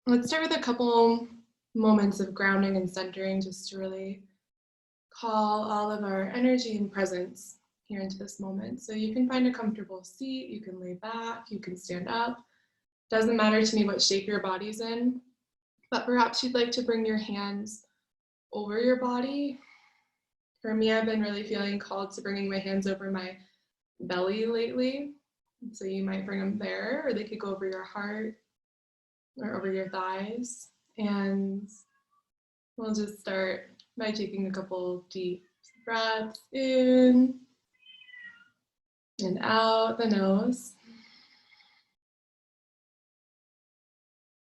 Let's start with a couple moments of grounding and centering just to really call all of our energy and presence here into this moment. So you can find a comfortable seat, you can lay back, you can stand up. Doesn't matter to me what shape your body's in, but perhaps you'd like to bring your hands over your body. For me, I've been really feeling called to bringing my hands over my belly lately. So you might bring them there, or they could go over your heart or over your thighs. And we'll just start by taking a couple deep breaths in and out the nose.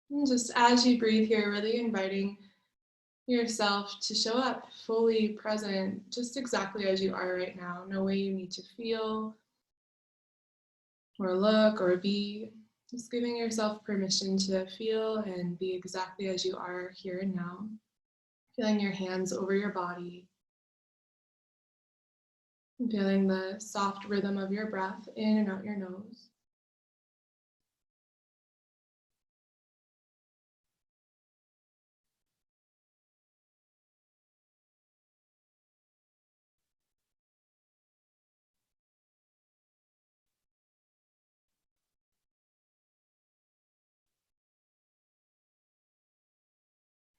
And just as you breathe here, really inviting yourself to show up fully present, just exactly as you are right now. No way you need to feel or look or be. Just giving yourself permission to feel and be exactly as you are here and now. Feeling your hands over your body. And feeling the soft rhythm of your breath in and out your nose.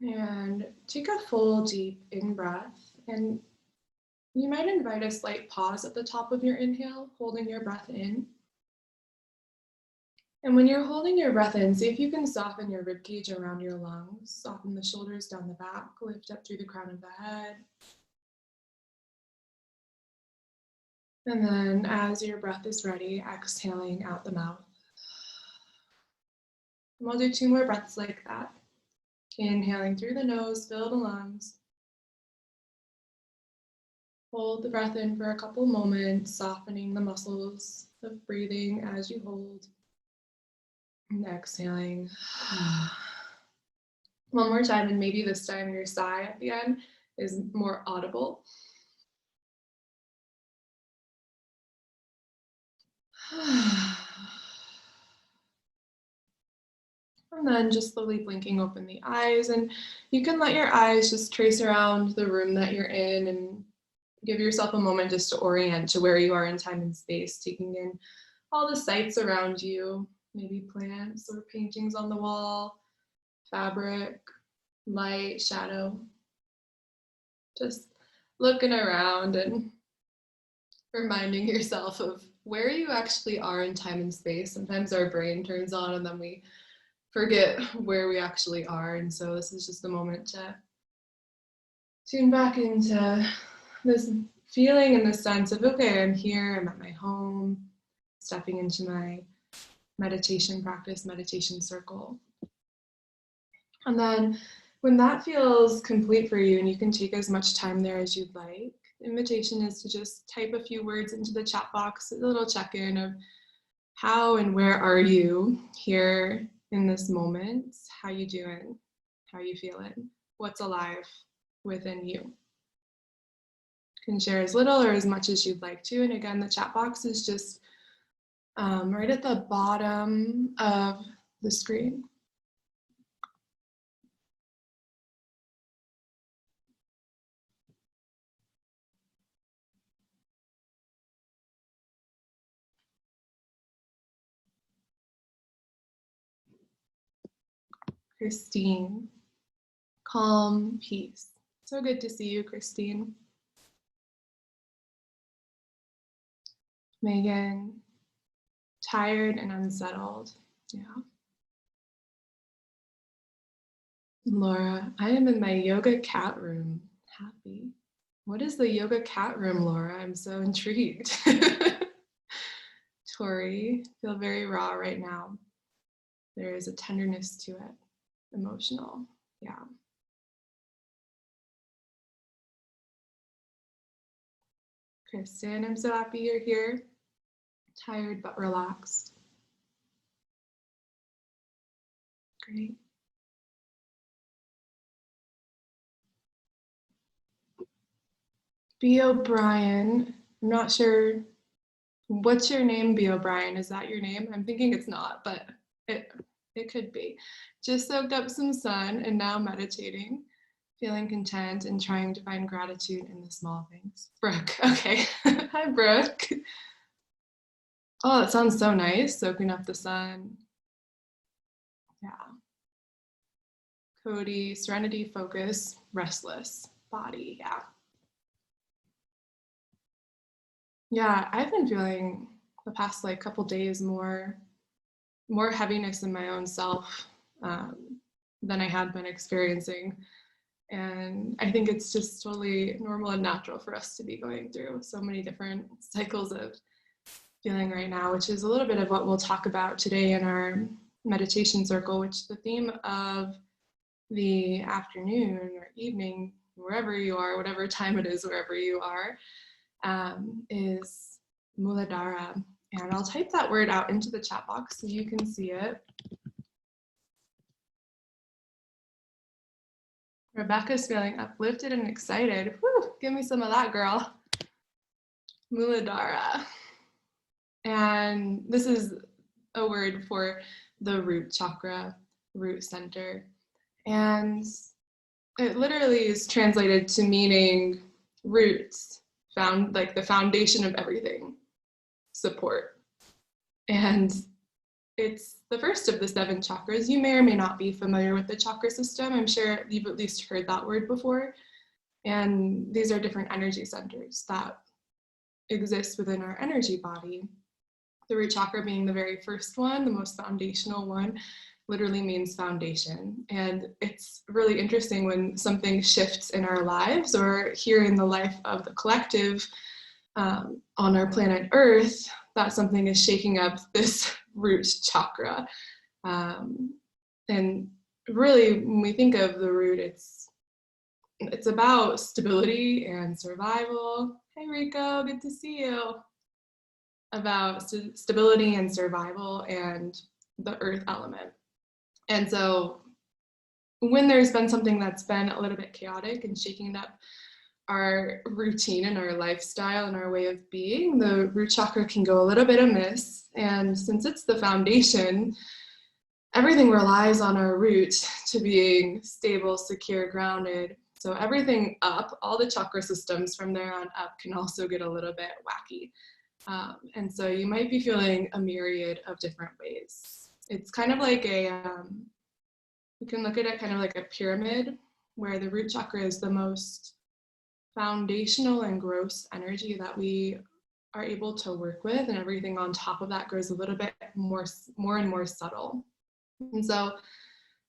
And take a full deep in-breath, and you might invite a slight pause at the top of your inhale, holding your breath in. And when you're holding your breath in, see if you can soften your ribcage around your lungs, soften the shoulders down the back, lift up through the crown of the head. And then as your breath is ready, exhaling out the mouth. And we'll do 2 more breaths like that. Inhaling through the nose, fill the lungs. Hold the breath in for a couple moments, softening the muscles of breathing as you hold. And exhaling. One more time, and maybe this time your sigh at the end is more audible. And then just slowly blinking open the eyes, and you can let your eyes just trace around the room that you're in and give yourself a moment just to orient to where you are in time and space, taking in all the sights around you, maybe plants or paintings on the wall, fabric, light, shadow. Just looking around and reminding yourself of where you actually are in time and space. Sometimes our brain turns on and then we forget where we actually are. And so this is just a moment to tune back into this feeling and the sense of, okay, I'm here, I'm at my home, stepping into my meditation practice, meditation circle. And then when that feels complete for you and you can take as much time there as you'd like, the invitation is to just type a few words into the chat box, a little check-in of how and where are you here in this moment? How you doing? How you feeling? What's alive within you? You can share as little or as much as you'd like to. And again, the chat box is just right at the bottom of the screen. Christine, calm, peace. So good to see you, Christine. Megan, tired and unsettled. Yeah. Laura, I am in my yoga cat room. Happy. What is the yoga cat room, Laura? I'm so intrigued. Tori, feel very raw right now. There is a tenderness to it, emotional. Yeah. Kristen, I'm so happy you're here. Tired but relaxed. Great. B. O'Brien, I'm not sure. What's your name, B. O'Brien? Is that your name? I'm thinking it's not, but It could be. Just soaked up some sun and now meditating, feeling content and trying to find gratitude in the small things. Brooke, okay. Hi, Brooke. Oh, that sounds so nice, soaking up the sun. Yeah. Cody, serenity, focus, restless body. Yeah. Yeah, I've been feeling the past like couple days more heaviness in my own self than I had been experiencing. And I think it's just totally normal and natural for us to be going through so many different cycles of feeling right now, which is a little bit of what we'll talk about today in our meditation circle, which the theme of the afternoon or evening, wherever you are, whatever time it is, wherever you are, is Muladhara. And I'll type that word out into the chat box so you can see it. Rebecca's feeling uplifted and excited. Whew, give me some of that, girl. Muladhara. And this is a word for the root chakra, root center. And it literally is translated to meaning roots, found like the foundation of everything, support. And it's the first of the 7 chakras. You may or may not be familiar with the chakra system. I'm sure you've at least heard that word before. And these are different energy centers that exist within our energy body. The root chakra being the very first one, the most foundational one, literally means foundation. And it's really interesting when something shifts in our lives or here in the life of the collective on our planet Earth, that something is shaking up this root chakra. And really, when we think of the root, it's about stability and survival. Hey, Rico, good to see you. About stability and survival and the earth element. And so when there's been something that's been a little bit chaotic and shaking up our routine and our lifestyle and our way of being, the root chakra can go a little bit amiss. And since it's the foundation, everything relies on our root to being stable, secure, grounded. So everything up, all the chakra systems from there on up can also get a little bit wacky. And so you might be feeling a myriad of different ways. It's kind of like you can look at it kind of like a pyramid where the root chakra is the most foundational and gross energy that we are able to work with, and everything on top of that grows a little bit more and more subtle. And so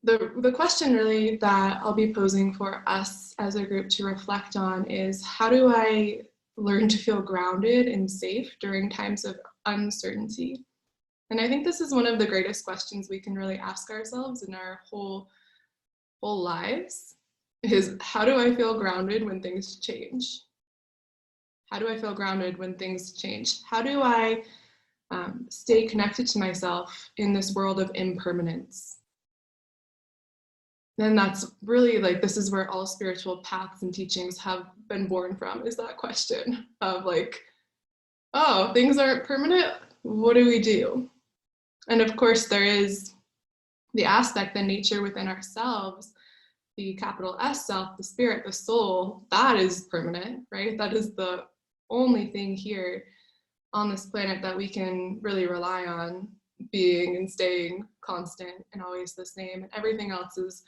the question really that I'll be posing for us as a group to reflect on is, how do I learn to feel grounded and safe during times of uncertainty? And I think this is one of the greatest questions we can really ask ourselves in our whole lives, is how do I feel grounded when things change? How do I feel grounded when things change? How do I stay connected to myself in this world of impermanence? Then that's really like, this is where all spiritual paths and teachings have been born from, is that question of like, oh, things aren't permanent, what do we do? And of course there is the aspect, the nature within ourselves, the capital S self, the spirit, the soul, that is permanent, right? That is the only thing here on this planet that we can really rely on being and staying constant and always the same, and everything else is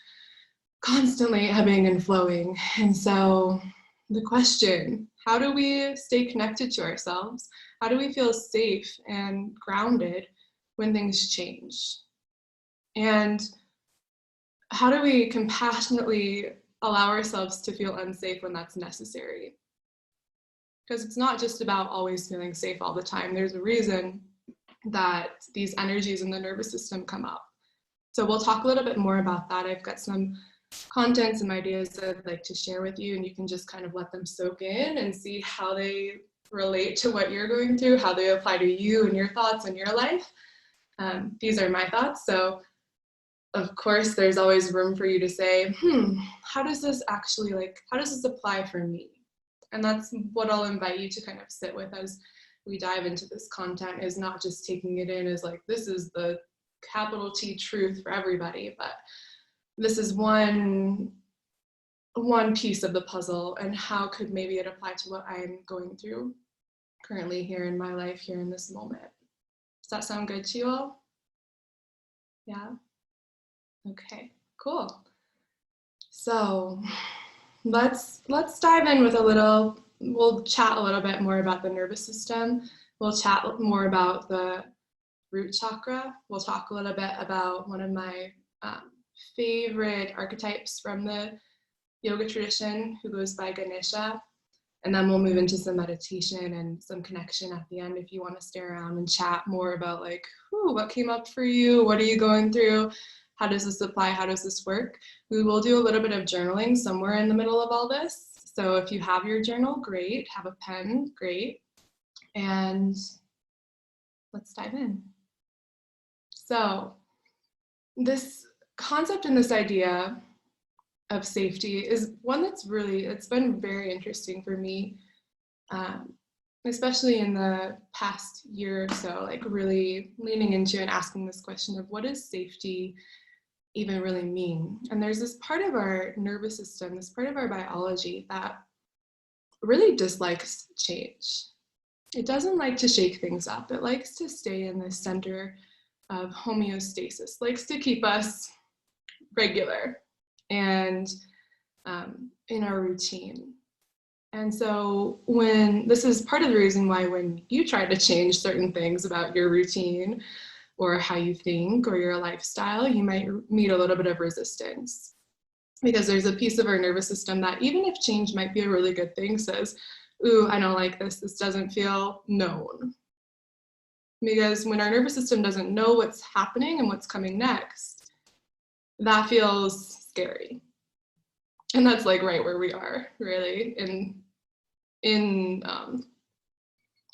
constantly ebbing and flowing. And so the question, how do we stay connected to ourselves? How do we feel safe and grounded when things change? And how do we compassionately allow ourselves to feel unsafe when that's necessary? Because it's not just about always feeling safe all the time. There's a reason that these energies in the nervous system come up. So we'll talk a little bit more about that. I've got some contents and ideas that I'd like to share with you, and you can just kind of let them soak in and see how they relate to what you're going through, how they apply to you and your thoughts and your life. These are my thoughts. So of course, there's always room for you to say, how does this actually, how does this apply for me? And that's what I'll invite you to kind of sit with as we dive into this content, is not just taking it in as like, this is the capital T truth for everybody, but this is one piece of the puzzle, and how could maybe it apply to what I'm going through currently here in my life, here in this moment. Does that sound good to you all? Yeah? Okay, cool. So let's dive in with we'll chat a little bit more about the nervous system. We'll chat more about the root chakra. We'll talk a little bit about one of my favorite archetypes from the yoga tradition, who goes by Ganesha. And then we'll move into some meditation and some connection at the end if you want to stay around and chat more about like, what came up for you? What are you going through? How does this apply? How does this work? We will do a little bit of journaling somewhere in the middle of all this. So if you have your journal, great. Have a pen, great. And let's dive in. So this concept and this idea of safety is one that's it's been very interesting for me, especially in the past year or so, like really leaning into and asking this question of what does safety even really mean? And there's this part of our nervous system, this part of our biology that really dislikes change. It doesn't like to shake things up. It likes to stay in the center of homeostasis, likes to keep us regular and in our routine. And so this is part of the reason why when you try to change certain things about your routine or how you think or your lifestyle, you might meet a little bit of resistance, because there's a piece of our nervous system that, even if change might be a really good thing, says, ooh, I don't like this. This doesn't feel known. Because when our nervous system doesn't know what's happening and what's coming next, that feels scary. And that's like right where we are, really. In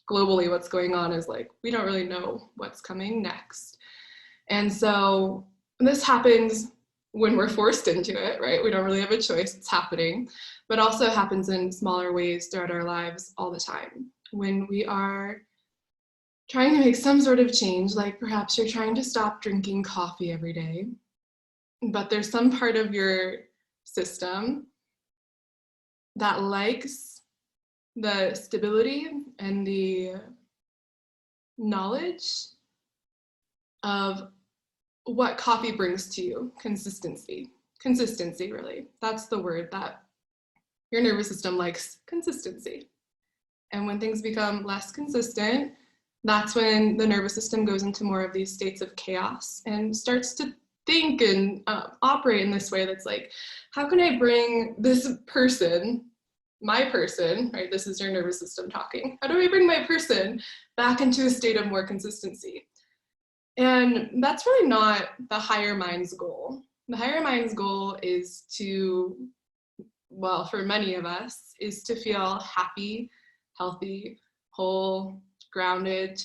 globally, what's going on is like, we don't really know what's coming next. And so this happens when we're forced into it, right? We don't really have a choice, it's happening, but also happens in smaller ways throughout our lives all the time. When we are trying to make some sort of change, like perhaps you're trying to stop drinking coffee every day, but there's some part of your system that likes the stability and the knowledge of what coffee brings to you. Consistency, really. That's the word that your nervous system likes, consistency. And when things become less consistent, that's when the nervous system goes into more of these states of chaos and starts to think and operate in this way that's like, how can I bring this person, my person, right? This is your nervous system talking. How do I bring my person back into a state of more consistency? And that's really not the higher mind's goal. The higher mind's goal is to, well, for many of us, is to feel happy, healthy, whole, grounded,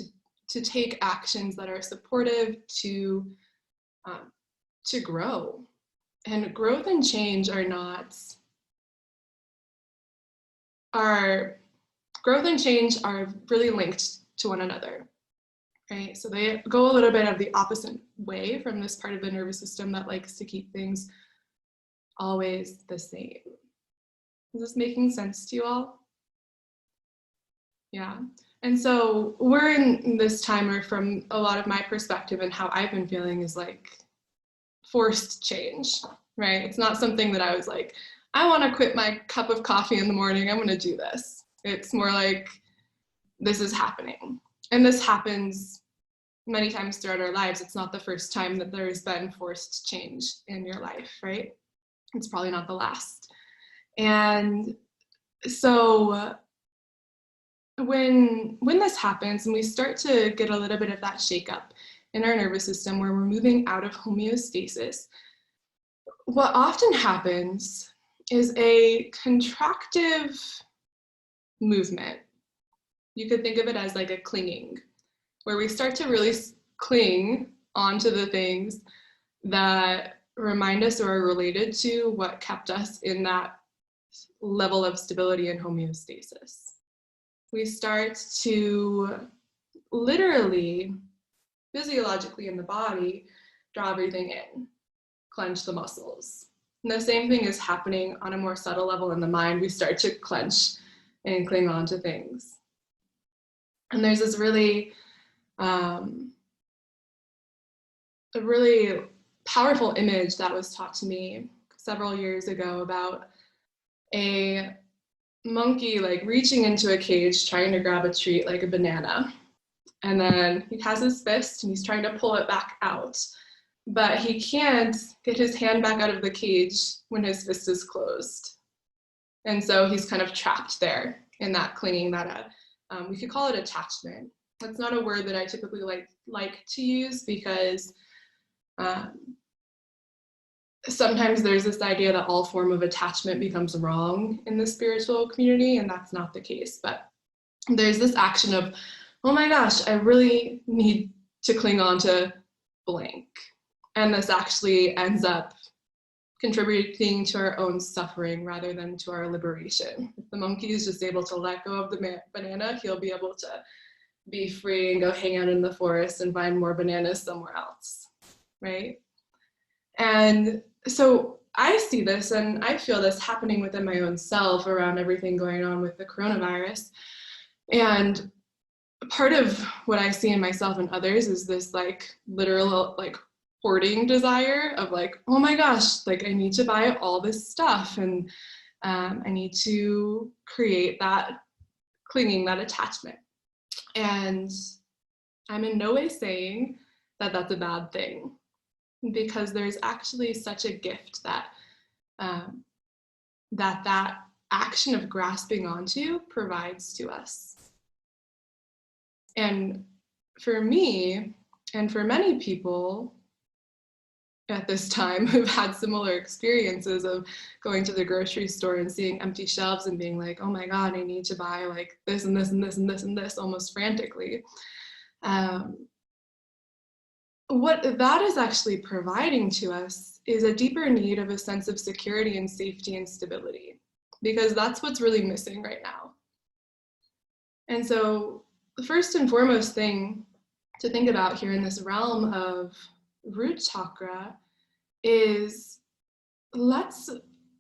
to take actions that are supportive, to grow. And growth and change are really linked to one another, right? So they go a little bit of the opposite way from this part of the nervous system that likes to keep things always the same. Is this making sense to you all? Yeah. And so we're in this time where, from a lot of my perspective and how I've been feeling, is like forced change, right? It's not something that I was like, I want to quit my cup of coffee in the morning, I'm going to do this. It's more like, this is happening. And this happens many times throughout our lives. It's not the first time that there's been forced change in your life, right? It's probably not the last. And so when this happens and we start to get a little bit of that shakeup in our nervous system where we're moving out of homeostasis, what often happens is a contractive movement. You could think of it as like a clinging, where we start to really cling onto the things that remind us or are related to what kept us in that level of stability and homeostasis. We start to literally, physiologically in the body, draw everything in, clench the muscles. And the same thing is happening on a more subtle level in the mind. We start to clench and cling on to things. And there's this really, a really powerful image that was taught to me several years ago about a monkey like reaching into a cage trying to grab a treat like a banana, and then he has his fist and he's trying to pull it back out, but he can't get his hand back out of the cage when his fist is closed, and so he's kind of trapped there in that clinging, that we could call it attachment. That's not a word that I typically like to use, because sometimes there's this idea that all form of attachment becomes wrong in the spiritual community, and that's not the case. But there's this action of, oh my gosh, I really need to cling on to blank. And this actually ends up contributing to our own suffering rather than to our liberation. If the monkey is just able to let go of the banana, he'll be able to be free and go hang out in the forest and find more bananas somewhere else, right? And so I see this and I feel this happening within my own self around everything going on with the coronavirus. And part of what I see in myself and others is this like literal like hoarding desire of like, oh my gosh, like I need to buy all this stuff, and I need to create that clinging, that attachment. And I'm in no way saying that that's a bad thing, because there's actually such a gift that that action of grasping onto provides to us. And for me, and for many people at this time who've had similar experiences of going to the grocery store and seeing empty shelves and being like, oh my God, I need to buy like this and this and this and this and this almost frantically. What that is actually providing to us is a deeper need of a sense of security and safety and stability, because that's what's really missing right now. And so the first and foremost thing to think about here in this realm of root chakra is, let's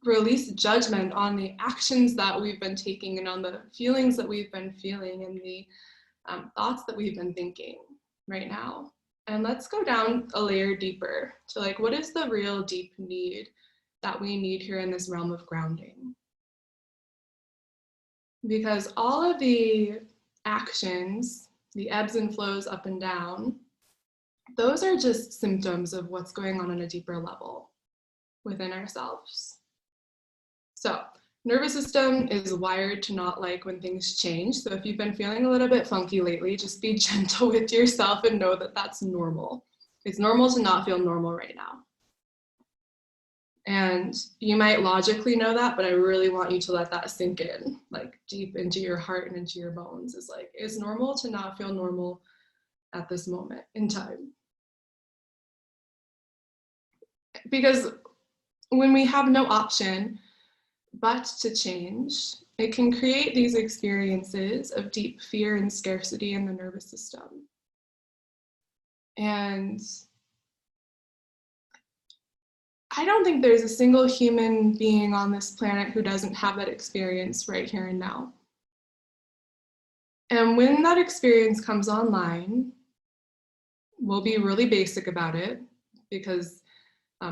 release judgment on the actions that we've been taking and on the feelings that we've been feeling and the thoughts that we've been thinking right now. And let's go down a layer deeper to like, what is the real deep need that we need here in this realm of grounding? Because all of the actions, the ebbs and flows up and down, those are just symptoms of what's going on a deeper level within ourselves. So, nervous system is wired to not like when things change. So if you've been feeling a little bit funky lately, just be gentle with yourself and know that that's normal. It's normal to not feel normal right now. And you might logically know that, but I really want you to let that sink in, like deep into your heart and into your bones. Is like, it's normal to not feel normal at this moment in time. Because when we have no option but to change, it can create these experiences of deep fear and scarcity in the nervous system. And I don't think there's a single human being on this planet who doesn't have that experience right here and now. And when that experience comes online, we'll be really basic about it, because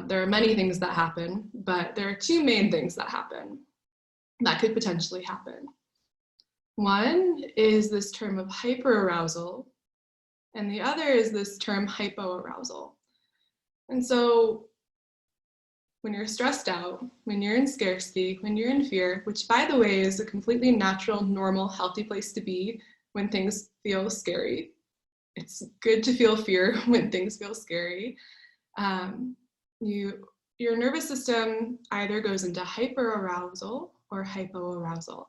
there are many things that happen, but there are two main things that happen that could potentially happen. One is this term of hyperarousal, and the other is this term hypoarousal. And so when you're stressed out, when you're in scarcity, when you're in fear, which by the way is a completely natural, normal, healthy place to be when things feel scary. It's good to feel fear when things feel scary. Your nervous system either goes into hyperarousal or hypoarousal.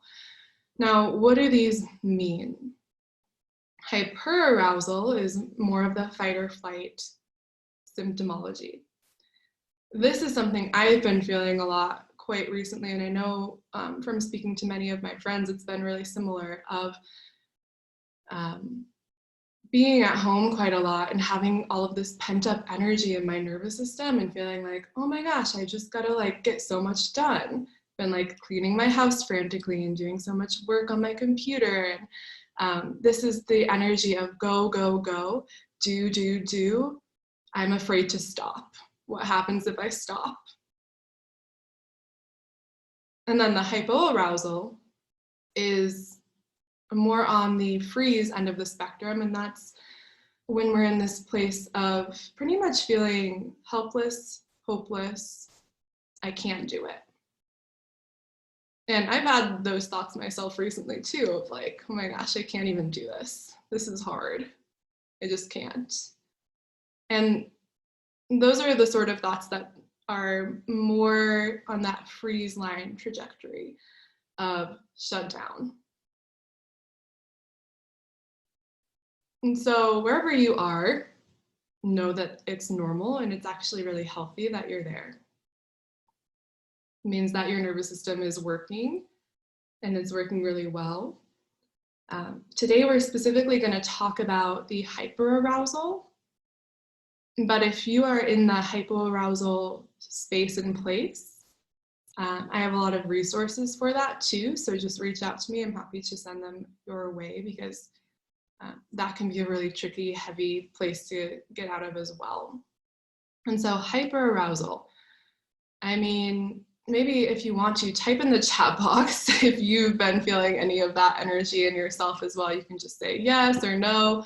Now, what do these mean? Hyperarousal is more of the fight or flight symptomology. This is something I've been feeling a lot quite recently, and I know from speaking to many of my friends, it's been really similar of being at home quite a lot and having all of this pent up energy in my nervous system and feeling like, oh my gosh, I just gotta like get so much done. Been like cleaning my house frantically and doing so much work on my computer. And this is the energy of go, go, go, do, do, do. I'm afraid to stop. What happens if I stop? And then the hypoarousal is more on the freeze end of the spectrum, and that's when we're in this place of pretty much feeling helpless, hopeless, I can't do it. And I've had those thoughts myself recently too, of like, oh my gosh, I can't even do this. This is hard. I just can't. And those are the sort of thoughts that are more on that freeze line trajectory of shutdown. And so wherever you are, know that it's normal and it's actually really healthy that you're there. It means that your nervous system is working and it's working really well. Today, we're specifically going to talk about the hyperarousal. But if you are in the hypoarousal space and place, I have a lot of resources for that too. So just reach out to me. I'm happy to send them your way because that can be a really tricky, heavy place to get out of as well. And so hyperarousal, I mean, maybe if you want to type in the chat box, if you've been feeling any of that energy in yourself as well, you can just say yes or no.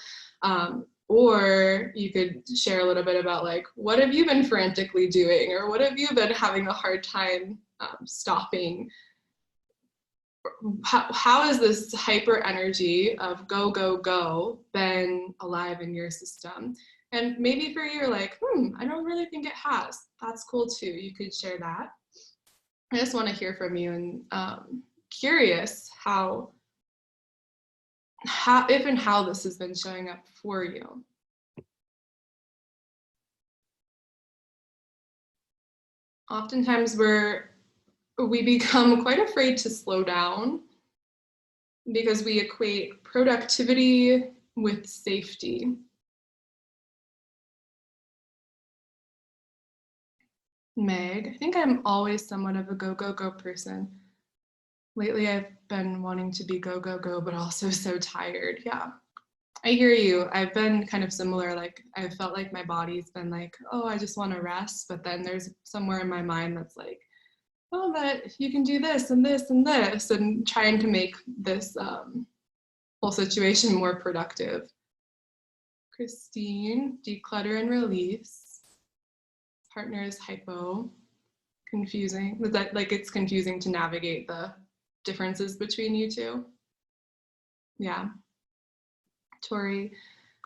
Or you could share a little bit about like, what have you been frantically doing? Or what have you been having a hard time stopping? How has this hyper energy of go, go, go been alive in your system? And maybe for you, you're like, I don't really think it has. That's cool too. You could share that. I just want to hear from you and curious if and how this has been showing up for you. Oftentimes we become quite afraid to slow down because we equate productivity with safety. Meg, I think I'm always somewhat of a go, go, go person. Lately, I've been wanting to be go, go, go, but also so tired. Yeah, I hear you. I've been kind of similar. Like, I felt like my body's been like, oh, I just want to rest. But then there's somewhere in my mind that's like, oh, but you can do this and this and this, and trying to make this whole situation more productive. Christine, declutter and release. Partner is hypo. Confusing. Is that like it's confusing to navigate the differences between you two? Yeah. Tori,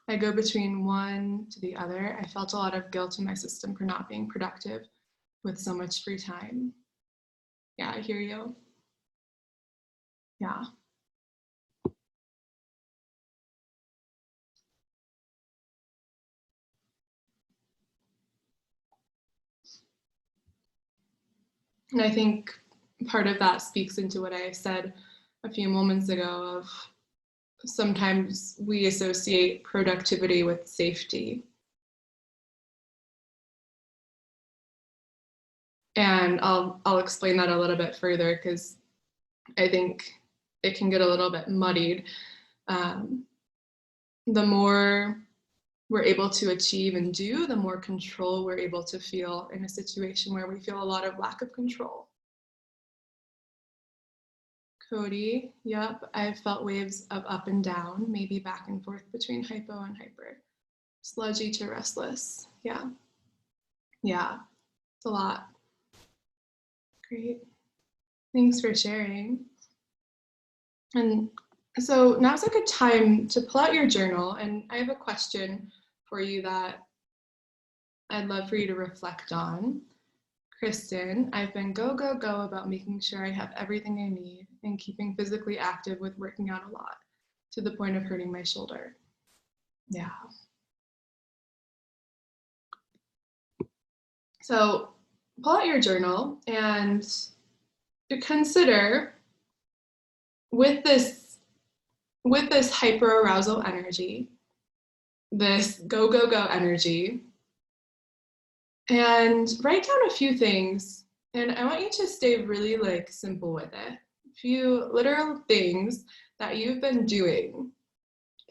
I go between one to the other. I felt a lot of guilt in my system for not being productive with so much free time. Yeah, I hear you. Yeah. And I think part of that speaks into what I said a few moments ago of sometimes we associate productivity with safety. And I'll explain that a little bit further because I think it can get a little bit muddied. The more we're able to achieve and do, the more control we're able to feel in a situation where we feel a lot of lack of control. Cody, yep, I've felt waves of up and down, maybe back and forth between hypo and hyper. Sludgy to restless, yeah. Yeah, it's a lot. Great, thanks for sharing. And so now's a good time to pull out your journal, and I have a question for you that I'd love for you to reflect on. Kristen, I've been go, go, go about making sure I have everything I need and keeping physically active with working out a lot to the point of hurting my shoulder. Yeah. So pull out your journal and consider with this hyperarousal energy, this go, go, go energy, and write down a few things. And I want you to stay really like simple with it. A few literal things that you've been doing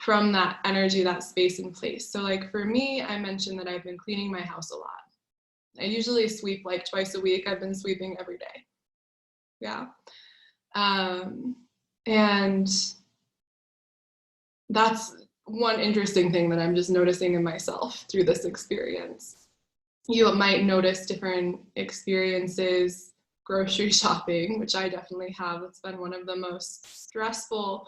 from that energy, that space and place. So like for me, I mentioned that I've been cleaning my house a lot. I usually sweep like twice a week. I've been sweeping every day. Yeah. And that's one interesting thing that I'm just noticing in myself through this experience. You might notice different experiences, grocery shopping, which I definitely have. It's been one of the most stressful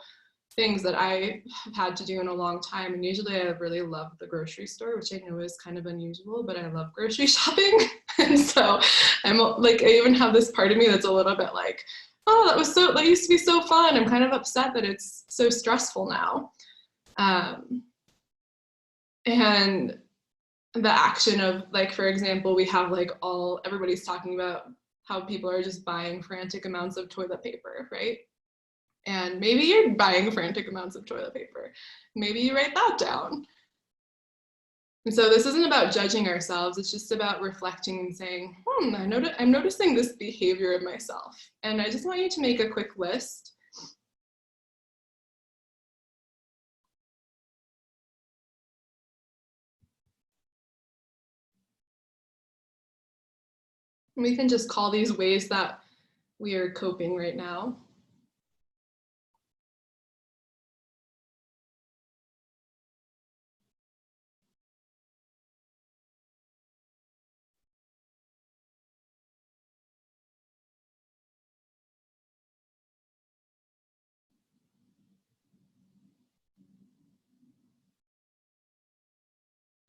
things that I have had to do in a long time. And usually I really love the grocery store, which I know is kind of unusual, but I love grocery shopping. And so I'm like, I even have this part of me that's a little bit like, oh, that used to be so fun. I'm kind of upset that it's so stressful now. And the action of like, for example, we have like everybody's talking about how people are just buying frantic amounts of toilet paper, right? And maybe you're buying frantic amounts of toilet paper. Maybe you write that down. And so this isn't about judging ourselves. It's just about reflecting and saying, I'm noticing this behavior in myself. And I just want you to make a quick list. And we can just call these ways that we are coping right now.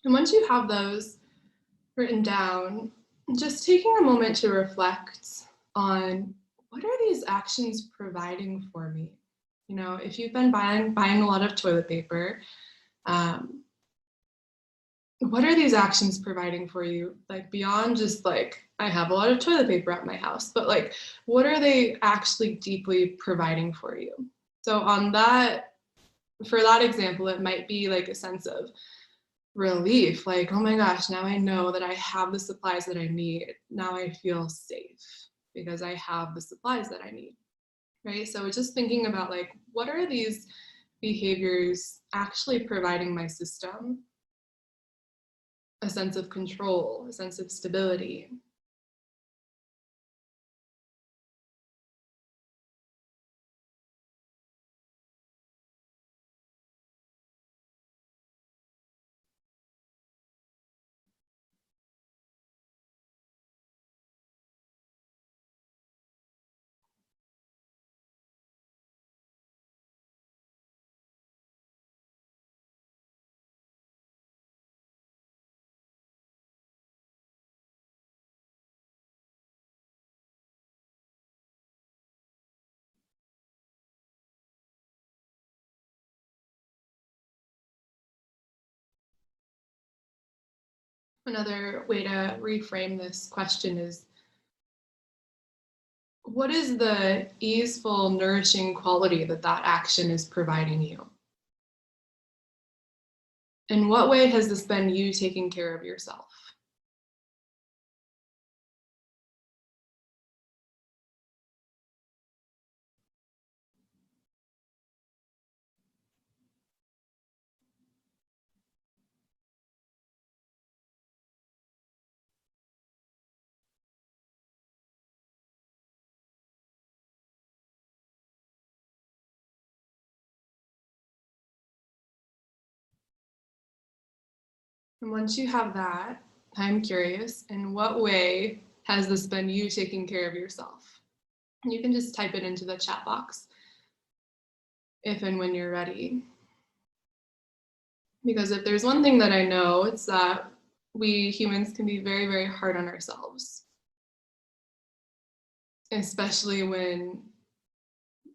And once you have those written down, just taking a moment to reflect on what are these actions providing for me? You know, if you've been buying a lot of toilet paper, what are these actions providing for you? Like beyond just like, I have a lot of toilet paper at my house, but like, what are they actually deeply providing for you? So for that example, it might be like a sense of relief, like, oh my gosh, now I know that I have the supplies that I need. Now I feel safe because I have the supplies that I need, right? So just thinking about like, what are these behaviors actually providing my system? A sense of control, a sense of stability. Another way to reframe this question is, what is the easeful, nourishing quality that that action is providing you? In what way has this been you taking care of yourself? And once you have that, I'm curious, in what way has this been you taking care of yourself? And you can just type it into the chat box if and when you're ready. Because if there's one thing that I know, it's that we humans can be very, very hard on ourselves, especially when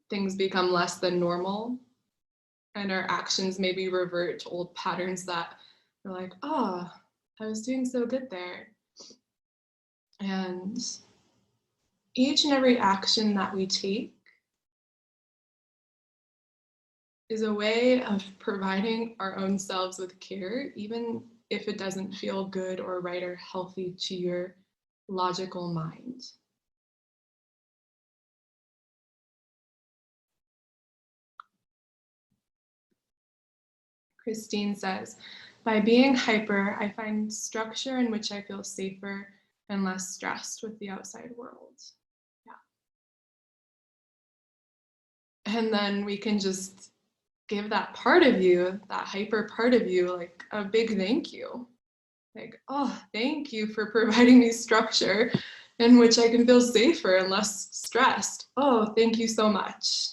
things become less than normal and our actions maybe revert to old patterns that we're like, oh, I was doing so good there. And each and every action that we take is a way of providing our own selves with care, even if it doesn't feel good or right or healthy to your logical mind. Christine says, by being hyper, I find structure in which I feel safer and less stressed with the outside world. Yeah. And then we can just give that part of you, that hyper part of you, like a big thank you. Like, oh, thank you for providing me structure in which I can feel safer and less stressed. Oh, thank you so much.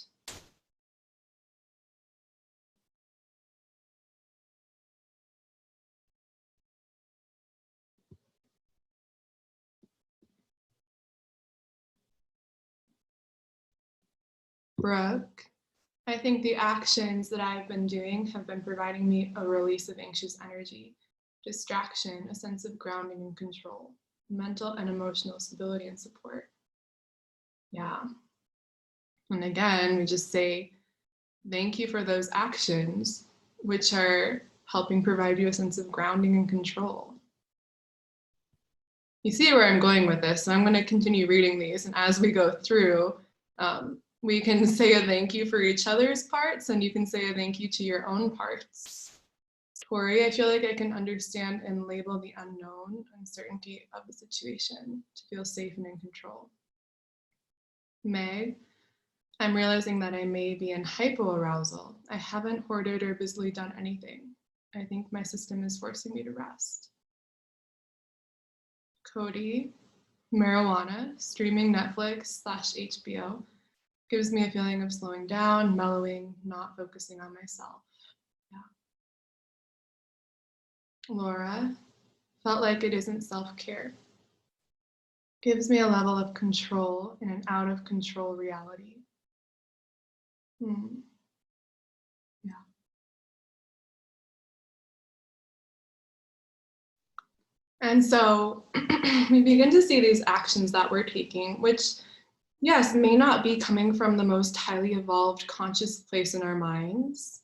Brooke, I think the actions that I've been doing have been providing me a release of anxious energy, distraction, a sense of grounding and control, mental and emotional stability and support. Yeah. And again, we just say, thank you for those actions, which are helping provide you a sense of grounding and control. You see where I'm going with this, so I'm going to continue reading these, and as we go through, we can say a thank you for each other's parts, and you can say a thank you to your own parts. Tori, I feel like I can understand and label the unknown, uncertainty of the situation to feel safe and in control. Meg, I'm realizing that I may be in hypoarousal. I haven't hoarded or busily done anything. I think my system is forcing me to rest. Cody, marijuana, streaming Netflix / HBO gives me a feeling of slowing down, mellowing, not focusing on myself. Yeah. Laura, felt like it isn't self-care. Gives me a level of control in an out of control reality. Yeah. And so we begin to see these actions that we're taking, which, yes, may not be coming from the most highly evolved conscious place in our minds,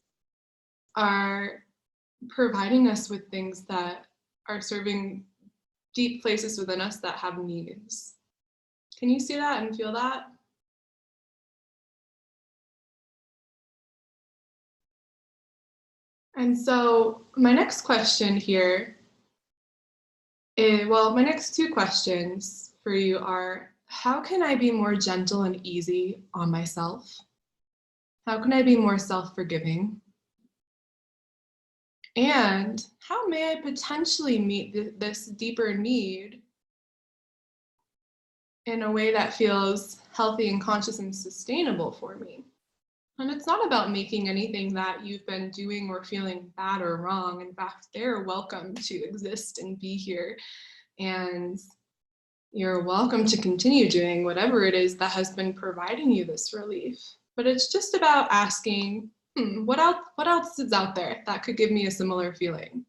are providing us with things that are serving deep places within us that have needs. Can you see that and feel that? And so my next question here is, well, my next two questions for you are, how can I be more gentle and easy on myself? How can I be more self-forgiving? And how may I potentially meet this deeper need in a way that feels healthy and conscious and sustainable for me? And it's not about making anything that you've been doing or feeling bad or wrong. In fact, they're welcome to exist and be here. And you're welcome to continue doing whatever it is that has been providing you this relief. But it's just about asking, what else is out there that could give me a similar feeling?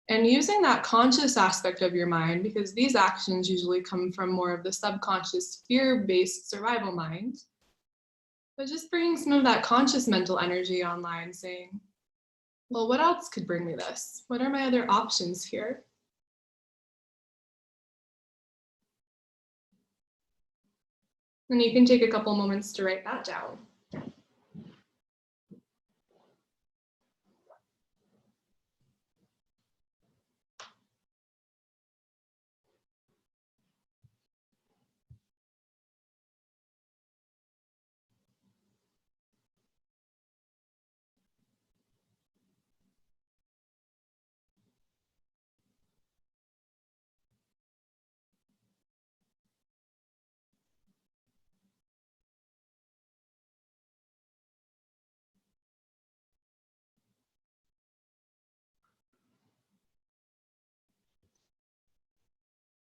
And using that conscious aspect of your mind, because these actions usually come from more of the subconscious fear-based survival mind, but just bringing some of that conscious mental energy online, saying, well, what else could bring me this? What are my other options here? And you can take a couple moments to write that down.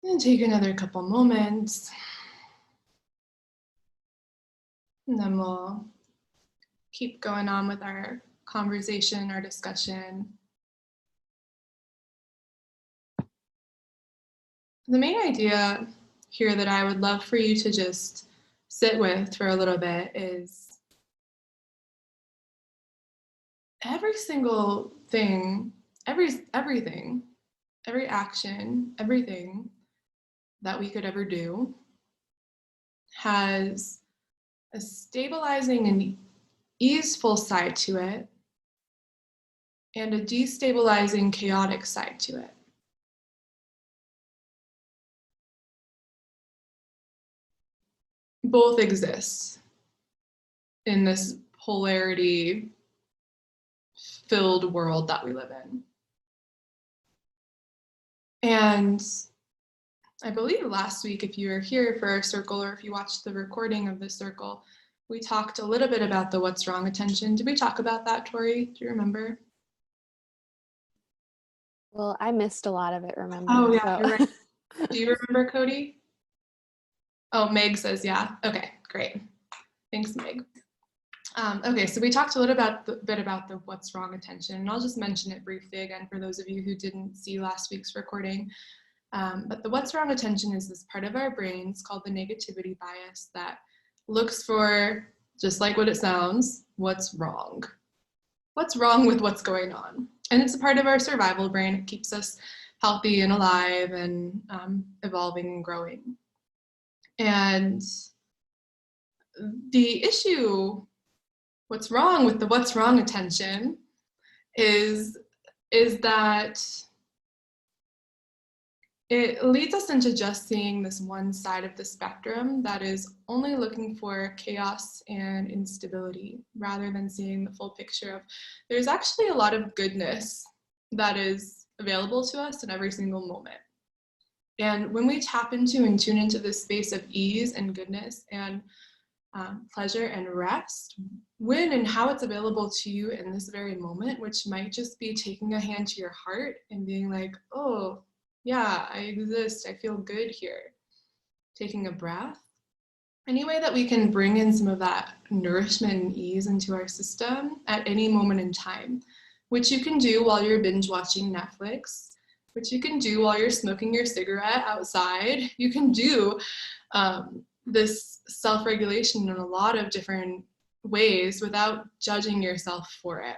And take another couple moments. And then we'll keep going on with our conversation, our discussion. The main idea here that I would love for you to just sit with for a little bit is every single thing, everything, every action, everything that we could ever do has a stabilizing and easeful side to it and a destabilizing, chaotic side to it. Both exist in this polarity filled world that we live in. And I believe last week, if you were here for our circle, or if you watched the recording of the circle, we talked a little bit about the what's wrong attention. Did we talk about that, Tori? Do you remember? Well, I missed a lot of it, remember? Oh, yeah, so. you're right. Do you remember, Cody? Oh, Meg says, yeah. Okay, great. Thanks, Meg. Okay, so we talked a little bit about the what's wrong attention, and I'll just mention it briefly again for those of you who didn't see last week's recording. But the what's wrong attention is this part of our brains called the negativity bias that looks for, just like what it sounds, what's wrong. What's wrong with what's going on? And it's a part of our survival brain. It keeps us healthy and alive and evolving and growing. And the issue, what's wrong with the what's wrong attention is that it leads us into just seeing this one side of the spectrum that is only looking for chaos and instability rather than seeing the full picture of there's actually a lot of goodness that is available to us in every single moment. And when we tap into and tune into this space of ease and goodness and pleasure and rest, when and how it's available to you in this very moment, which might just be taking a hand to your heart and being like, oh, yeah, I exist, I feel good here. Taking a breath. Any way that we can bring in some of that nourishment and ease into our system at any moment in time, which you can do while you're binge watching Netflix, which you can do while you're smoking your cigarette outside. You can do this self-regulation in a lot of different ways without judging yourself for it.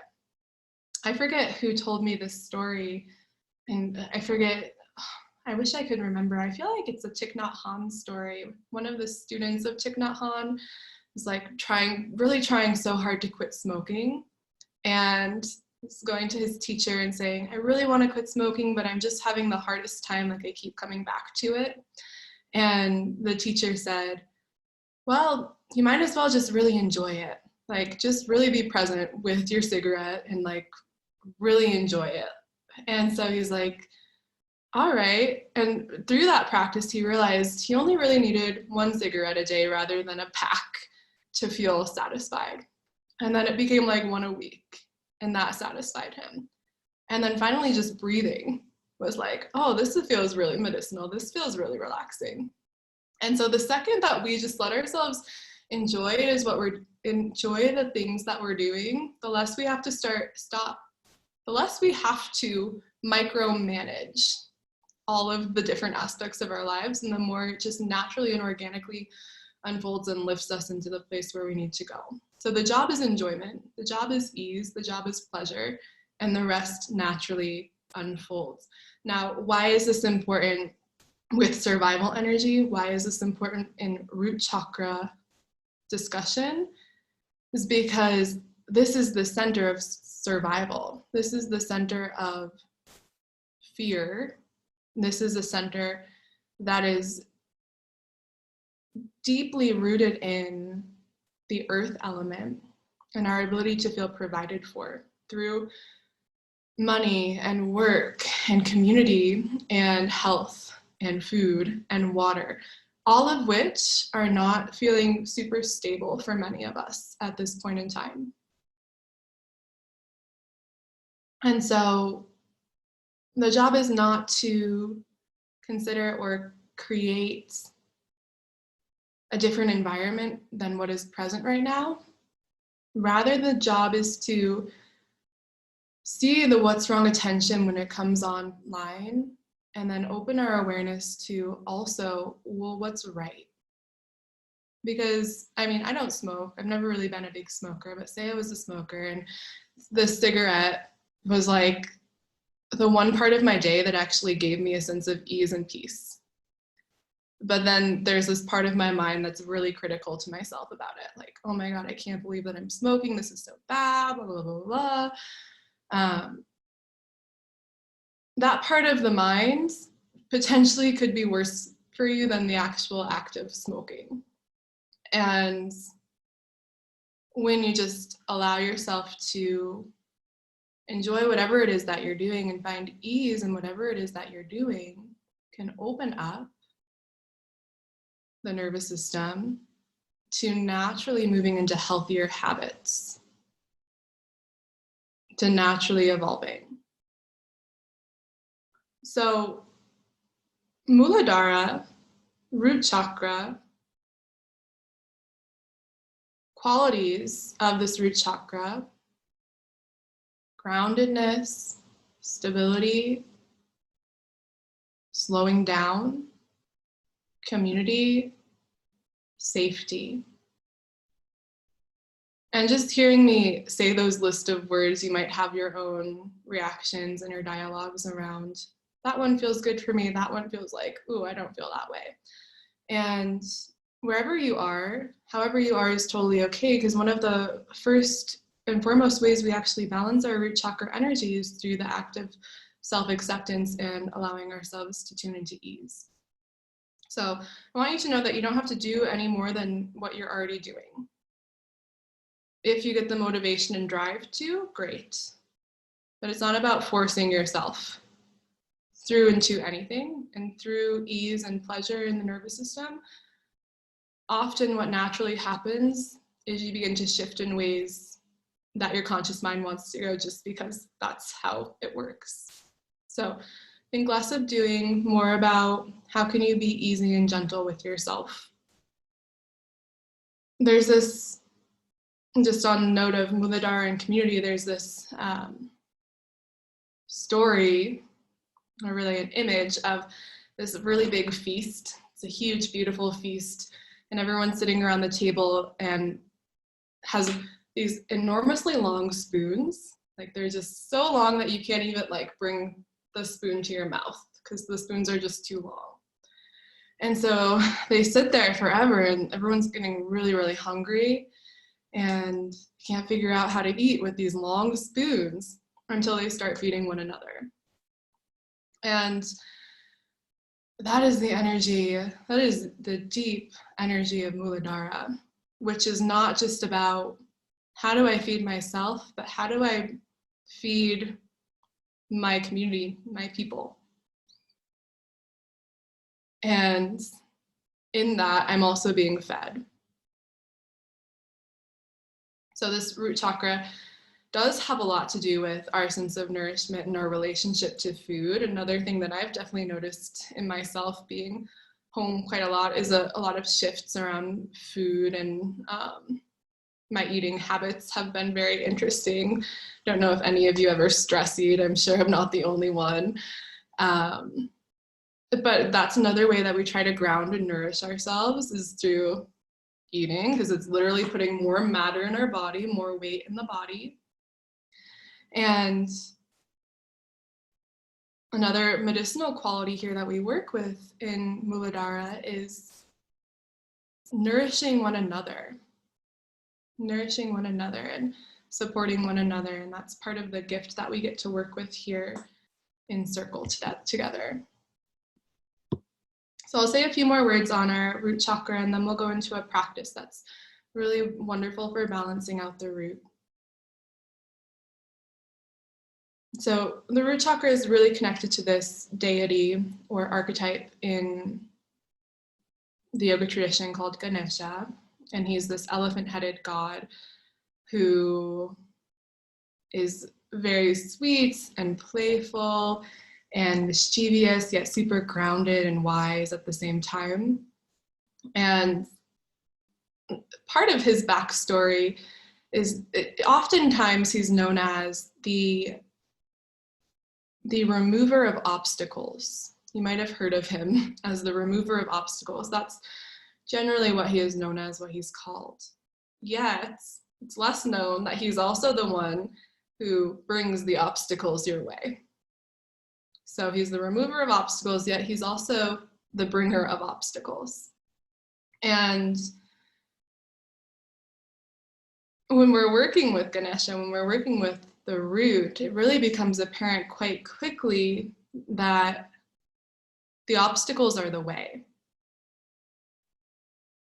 I forget who told me this story, and I wish I could remember. I feel like it's a Thich Nhat Hanh story. One of the students of Thich Nhat Hanh was like really trying so hard to quit smoking, and was going to his teacher and saying, I really want to quit smoking, but I'm just having the hardest time, like I keep coming back to it. And the teacher said, well, you might as well just really enjoy it. Like, just really be present with your cigarette and like really enjoy it. And so he's like, all right. And through that practice, he realized he only really needed one cigarette a day rather than a pack to feel satisfied. And then it became like one a week, and that satisfied him. And then finally just breathing was like, oh, this feels really medicinal. This feels really relaxing. And so the second that we just let ourselves enjoy the things that we're doing, the less we have to stop, the less we have to micromanage all of the different aspects of our lives, and the more it just naturally and organically unfolds and lifts us into the place where we need to go. So the job is enjoyment, the job is ease, the job is pleasure, and the rest naturally unfolds. Now, why is this important with survival energy? Why is this important in root chakra discussion? Is because this is the center of survival. This is the center of fear. This is a center that is deeply rooted in the earth element and our ability to feel provided for through money and work and community and health and food and water, all of which are not feeling super stable for many of us at this point in time. And so the job is not to consider or create a different environment than what is present right now. Rather, the job is to see the what's wrong attention when it comes online, and then open our awareness to also, well, what's right? Because, I mean, I don't smoke. I've never really been a big smoker, but say I was a smoker and the cigarette was like the one part of my day that actually gave me a sense of ease and peace. But then there's this part of my mind that's really critical to myself about it. Like, oh my God, I can't believe that I'm smoking. This is so bad, blah, blah, blah, blah. That part of the mind potentially could be worse for you than the actual act of smoking. And when you just allow yourself to enjoy whatever it is that you're doing and find ease in whatever it is that you're doing, can open up the nervous system to naturally moving into healthier habits, to naturally evolving. So Muladhara, root chakra, qualities of this root chakra: groundedness, stability, slowing down, community, safety. And just hearing me say those list of words, you might have your own reactions and your dialogues around, that one feels good for me, that one feels like, ooh, I don't feel that way. And wherever you are, however you are is totally okay, because one of the first and foremost ways we actually balance our root chakra energy is through the act of self-acceptance and allowing ourselves to tune into ease. So I want you to know that you don't have to do any more than what you're already doing. If you get the motivation and drive to, great. But it's not about forcing yourself through into anything, and through ease and pleasure in the nervous system. Often what naturally happens is you begin to shift in ways that your conscious mind wants to go, just because that's how it works. So think less of doing, more about how can you be easy and gentle with yourself. There's this, just on the note of Muladhara and community, there's this story, or really an image of this really big feast. It's a huge, beautiful feast, and everyone's sitting around the table and has these enormously long spoons. Like they're just so long that you can't even like bring the spoon to your mouth because the spoons are just too long. And so they sit there forever, and everyone's getting really, really hungry and can't figure out how to eat with these long spoons until they start feeding one another. And that is the energy, that is the deep energy of Muladhara, which is not just about how do I feed myself, but how do I feed my community, my people. And in that, I'm also being fed. So this root chakra does have a lot to do with our sense of nourishment and our relationship to food. Another thing that I've definitely noticed in myself being home quite a lot is a lot of shifts around food, and my eating habits have been very interesting. Don't know if any of you ever stress eat. I'm sure I'm not the only one. But that's another way that we try to ground and nourish ourselves, is through eating, because it's literally putting more matter in our body, more weight in the body. And another medicinal quality here that we work with in Muladhara is nourishing one another and supporting one another. And that's part of the gift that we get to work with here in Circle together. So I'll say a few more words on our root chakra, and then we'll go into a practice that's really wonderful for balancing out the root. So the root chakra is really connected to this deity or archetype in the yoga tradition called Ganesha. And he's this elephant-headed god who is very sweet and playful and mischievous, yet super grounded and wise at the same time. And part of his backstory is oftentimes he's known as the remover of obstacles. You might have heard of him as the remover of obstacles. That's generally what he is known as, what he's called. Yet, it's less known that he's also the one who brings the obstacles your way. So he's the remover of obstacles, yet he's also the bringer of obstacles. And when we're working with Ganesha, when we're working with the root, it really becomes apparent quite quickly that the obstacles are the way.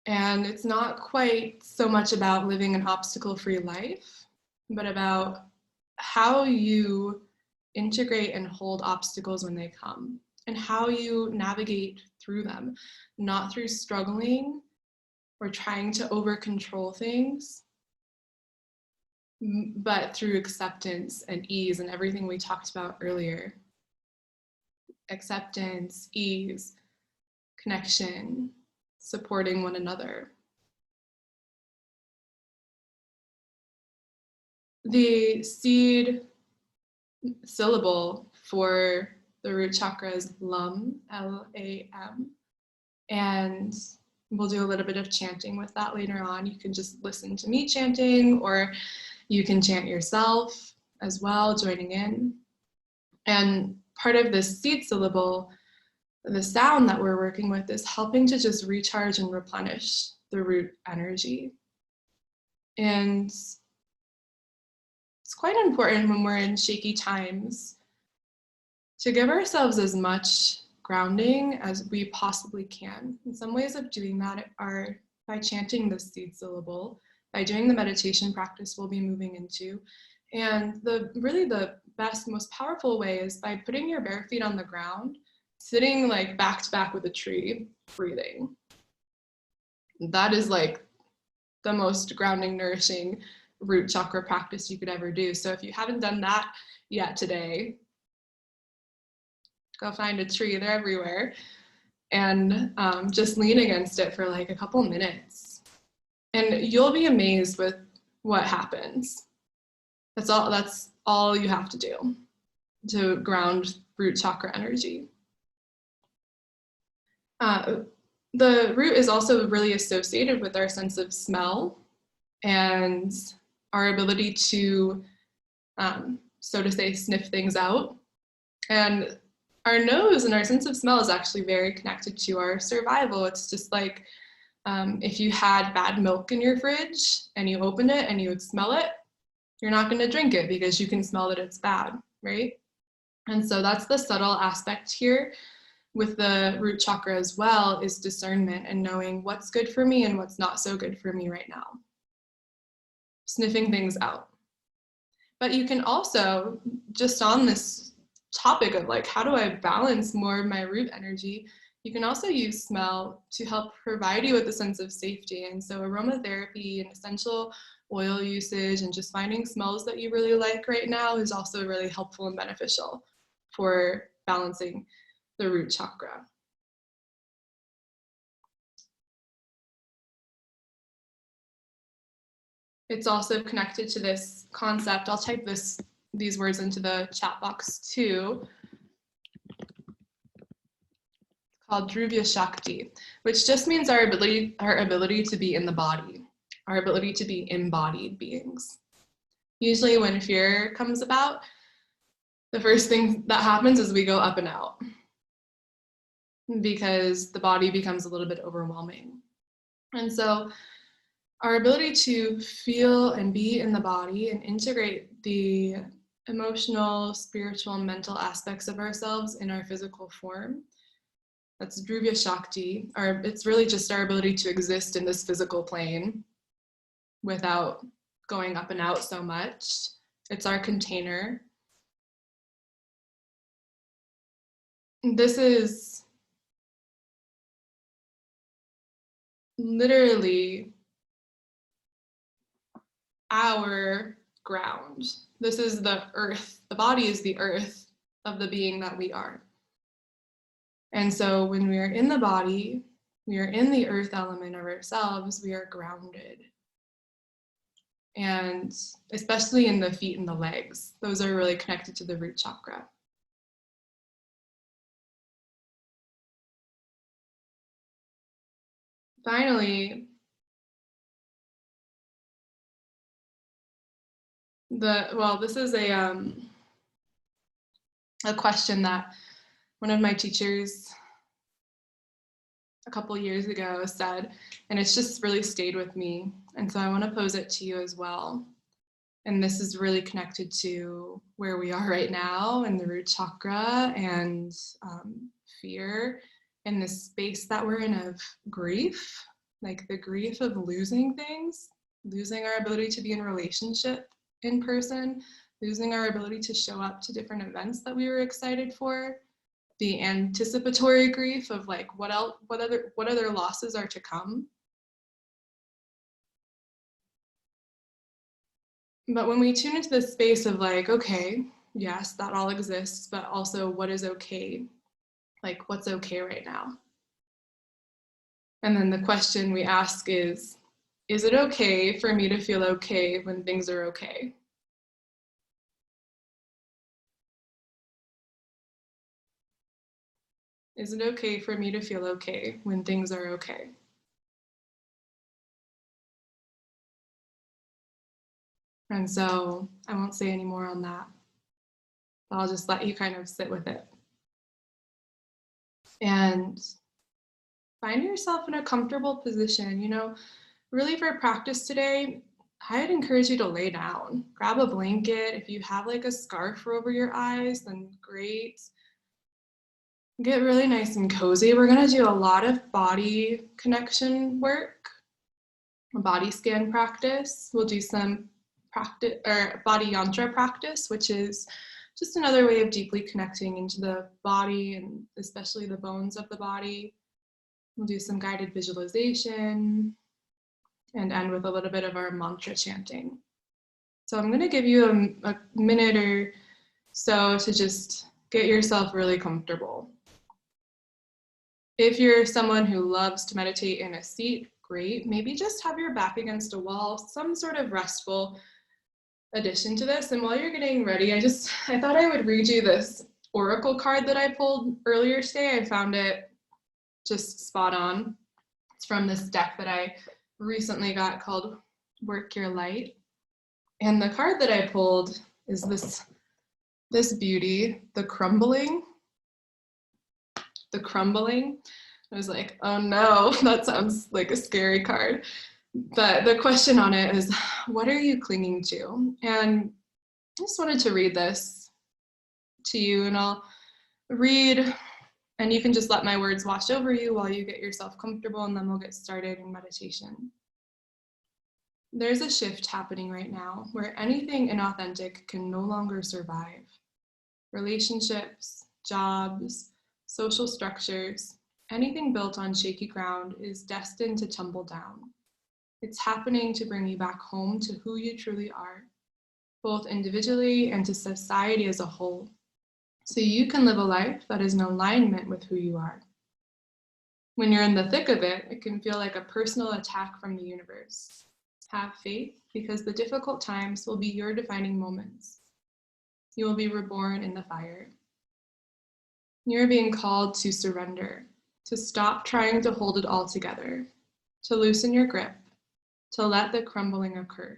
And it's not quite so much about living an obstacle-free life, but about how you integrate and hold obstacles when they come, and how you navigate through them, not through struggling or trying to over-control things, but through acceptance and ease and everything we talked about earlier. Acceptance, ease, connection, supporting one another. The seed syllable for the root chakra is LAM, L-A-M, and we'll do a little bit of chanting with that later on. You can just listen to me chanting, or you can chant yourself as well, joining in. And part of this seed syllable, the sound that we're working with, is helping to just recharge and replenish the root energy. And it's quite important when we're in shaky times to give ourselves as much grounding as we possibly can. And some ways of doing that are by chanting the seed syllable, by doing the meditation practice we'll be moving into. And really the best, most powerful way is by putting your bare feet on the ground, sitting like back to back with a tree, breathing. That is like the most grounding, nourishing root chakra practice you could ever do. So if you haven't done that yet today, go find a tree, they're everywhere, and just lean against it for like a couple minutes. And you'll be amazed with what happens. That's all you have to do to ground root chakra energy. The root is also really associated with our sense of smell and our ability to, so to say, sniff things out. And our nose and our sense of smell is actually very connected to our survival. It's just like if you had bad milk in your fridge and you open it and you would smell it, you're not going to drink it because you can smell that it's bad, right? And so that's the subtle aspect here with the root chakra as well, is discernment and knowing what's good for me and what's not so good for me right now. Sniffing things out. But you can also, just on this topic of like, how do I balance more of my root energy, you can also use smell to help provide you with a sense of safety. And so aromatherapy and essential oil usage and just finding smells that you really like right now is also really helpful and beneficial for balancing the root chakra. It's also connected to this concept. I'll type these words into the chat box too. Called Druvya Shakti, which just means our ability to be in the body, our ability to be embodied beings. Usually when fear comes about, the first thing that happens is we go up and out because the body becomes a little bit overwhelming. And so our ability to feel and be in the body and integrate the emotional, spiritual, mental aspects of ourselves in our physical form, that's Druvya Shakti. It's really just our ability to exist in this physical plane without going up and out so much. It's our container. This is literally our ground. This is the earth. The body is the earth of the being that we are. And so when we are in the body, we are in the earth element of ourselves, we are grounded. And especially in the feet and the legs, those are really connected to the root chakra. Finally, This is a question that one of my teachers a couple years ago said, and it's just really stayed with me. And so I want to pose it to you as well. And this is really connected to where we are right now in the root chakra and fear and the space that we're in of grief, like the grief of losing things, losing our ability to be in relationship in person, losing our ability to show up to different events that we were excited for, the anticipatory grief of like what other losses are to come. But when we tune into the space of like, okay, yes, that all exists, but also what is okay? Like, what's okay right now? And then the question we ask is it okay for me to feel okay when things are okay? Is it okay for me to feel okay when things are okay? And so I won't say any more on that. I'll just let you kind of sit with it. And find yourself in a comfortable position. You know, really for practice today, I'd encourage you to lay down. Grab a blanket. If you have like a scarf over your eyes, then great. Get really nice and cozy. We're going to do a lot of body connection work, a body scan practice. We'll do some practice or body yantra practice, which is just another way of deeply connecting into the body and especially the bones of the body. We'll do some guided visualization and end with a little bit of our mantra chanting. So I'm going to give you a minute or so to just get yourself really comfortable. If you're someone who loves to meditate in a seat, great. Maybe just have your back against a wall, some sort of restful addition to this. And while you're getting ready, I thought I would read you this oracle card that I pulled earlier today. I found it just spot on. It's from this deck that I recently got called Work Your Light. And the card that I pulled is this beauty, the crumbling. The crumbling. I was like, oh no, that sounds like a scary card. But the question on it is, what are you clinging to? And I just wanted to read this to you, and I'll read, and you can just let my words wash over you while you get yourself comfortable, and then we'll get started in meditation. There's a shift happening right now where anything inauthentic can no longer survive. Relationships, jobs, social structures, anything built on shaky ground is destined to tumble down. It's happening to bring you back home to who you truly are, both individually and to society as a whole, so you can live a life that is in alignment with who you are. When you're in the thick of it, it can feel like a personal attack from the universe. Have faith, because the difficult times will be your defining moments. You will be reborn in the fire. You're being called to surrender, to stop trying to hold it all together, to loosen your grip, to let the crumbling occur.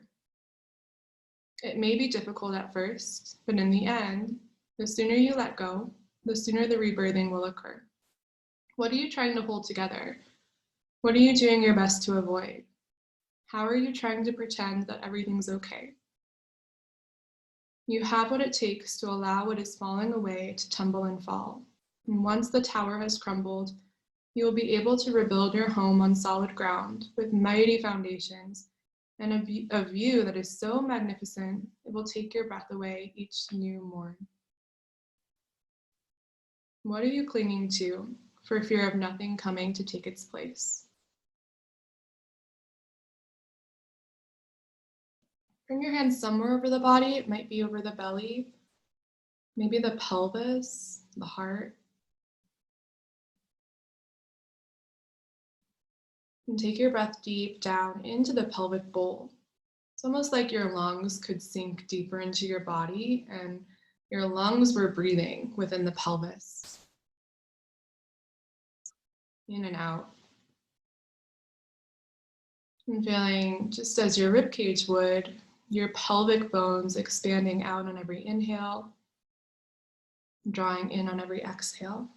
It may be difficult at first, but in the end, the sooner you let go, the sooner the rebirthing will occur. What are you trying to hold together? What are you doing your best to avoid? How are you trying to pretend that everything's okay? You have what it takes to allow what is falling away to tumble and fall. And once the tower has crumbled, you will be able to rebuild your home on solid ground with mighty foundations and a view that is so magnificent it will take your breath away each new morn. What are you clinging to for fear of nothing coming to take its place? Bring your hands somewhere over the body. It might be over the belly, maybe the pelvis, the heart. And take your breath deep down into the pelvic bowl. It's almost like your lungs could sink deeper into your body and your lungs were breathing within the pelvis. In and out. And feeling just as your ribcage would, Your pelvic bones expanding out on every inhale, drawing in on every exhale.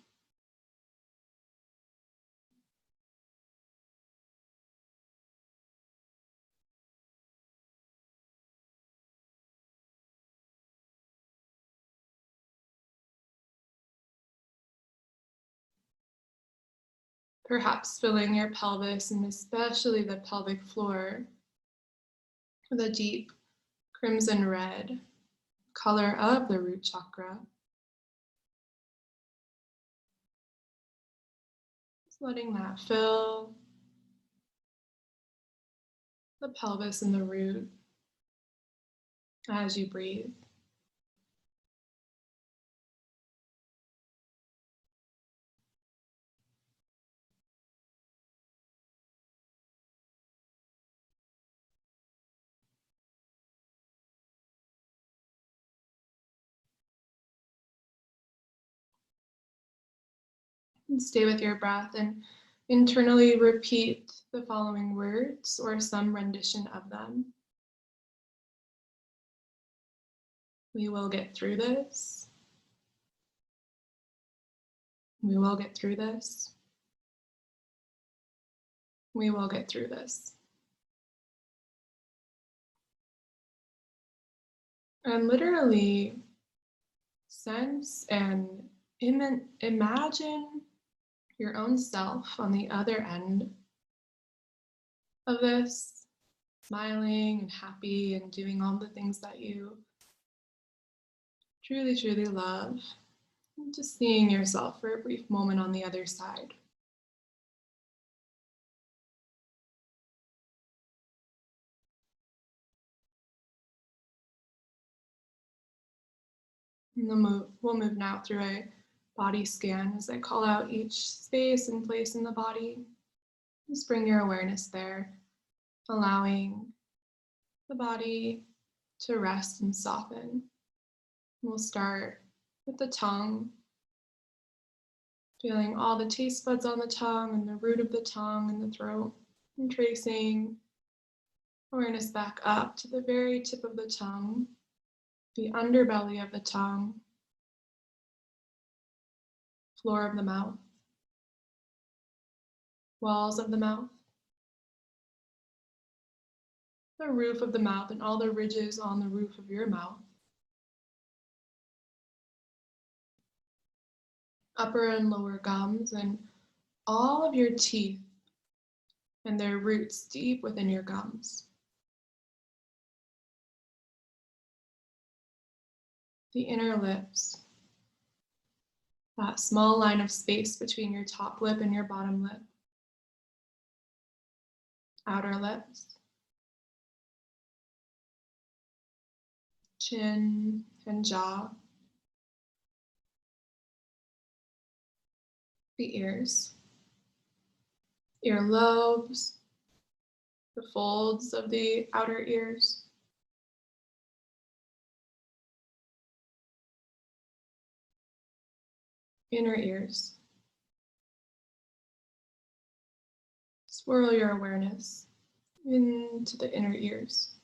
Perhaps filling your pelvis and especially the pelvic floor with a deep crimson red color of the root chakra. Just letting that fill the pelvis and the root as you breathe. And stay with your breath and internally repeat the following words or some rendition of them. We will get through this. We will get through this. We will get through this. And literally sense and imagine your own self on the other end of this, smiling and happy and doing all the things that you truly, truly love. And just seeing yourself for a brief moment on the other side. And we'll move now through a body scan as I call out each space and place in the body. Just bring your awareness there, allowing the body to rest and soften. We'll start with the tongue, feeling all the taste buds on the tongue and the root of the tongue and the throat, and tracing awareness back up to the very tip of the tongue, the underbelly of the tongue, floor of the mouth, walls of the mouth, the roof of the mouth and all the ridges on the roof of your mouth, upper and lower gums, and all of your teeth and their roots deep within your gums. The inner lips, that small line of space between your top lip and your bottom lip. Outer lips, chin and jaw. The ears, earlobes, the folds of the outer ears, inner ears. Swirl your awareness into the inner ears.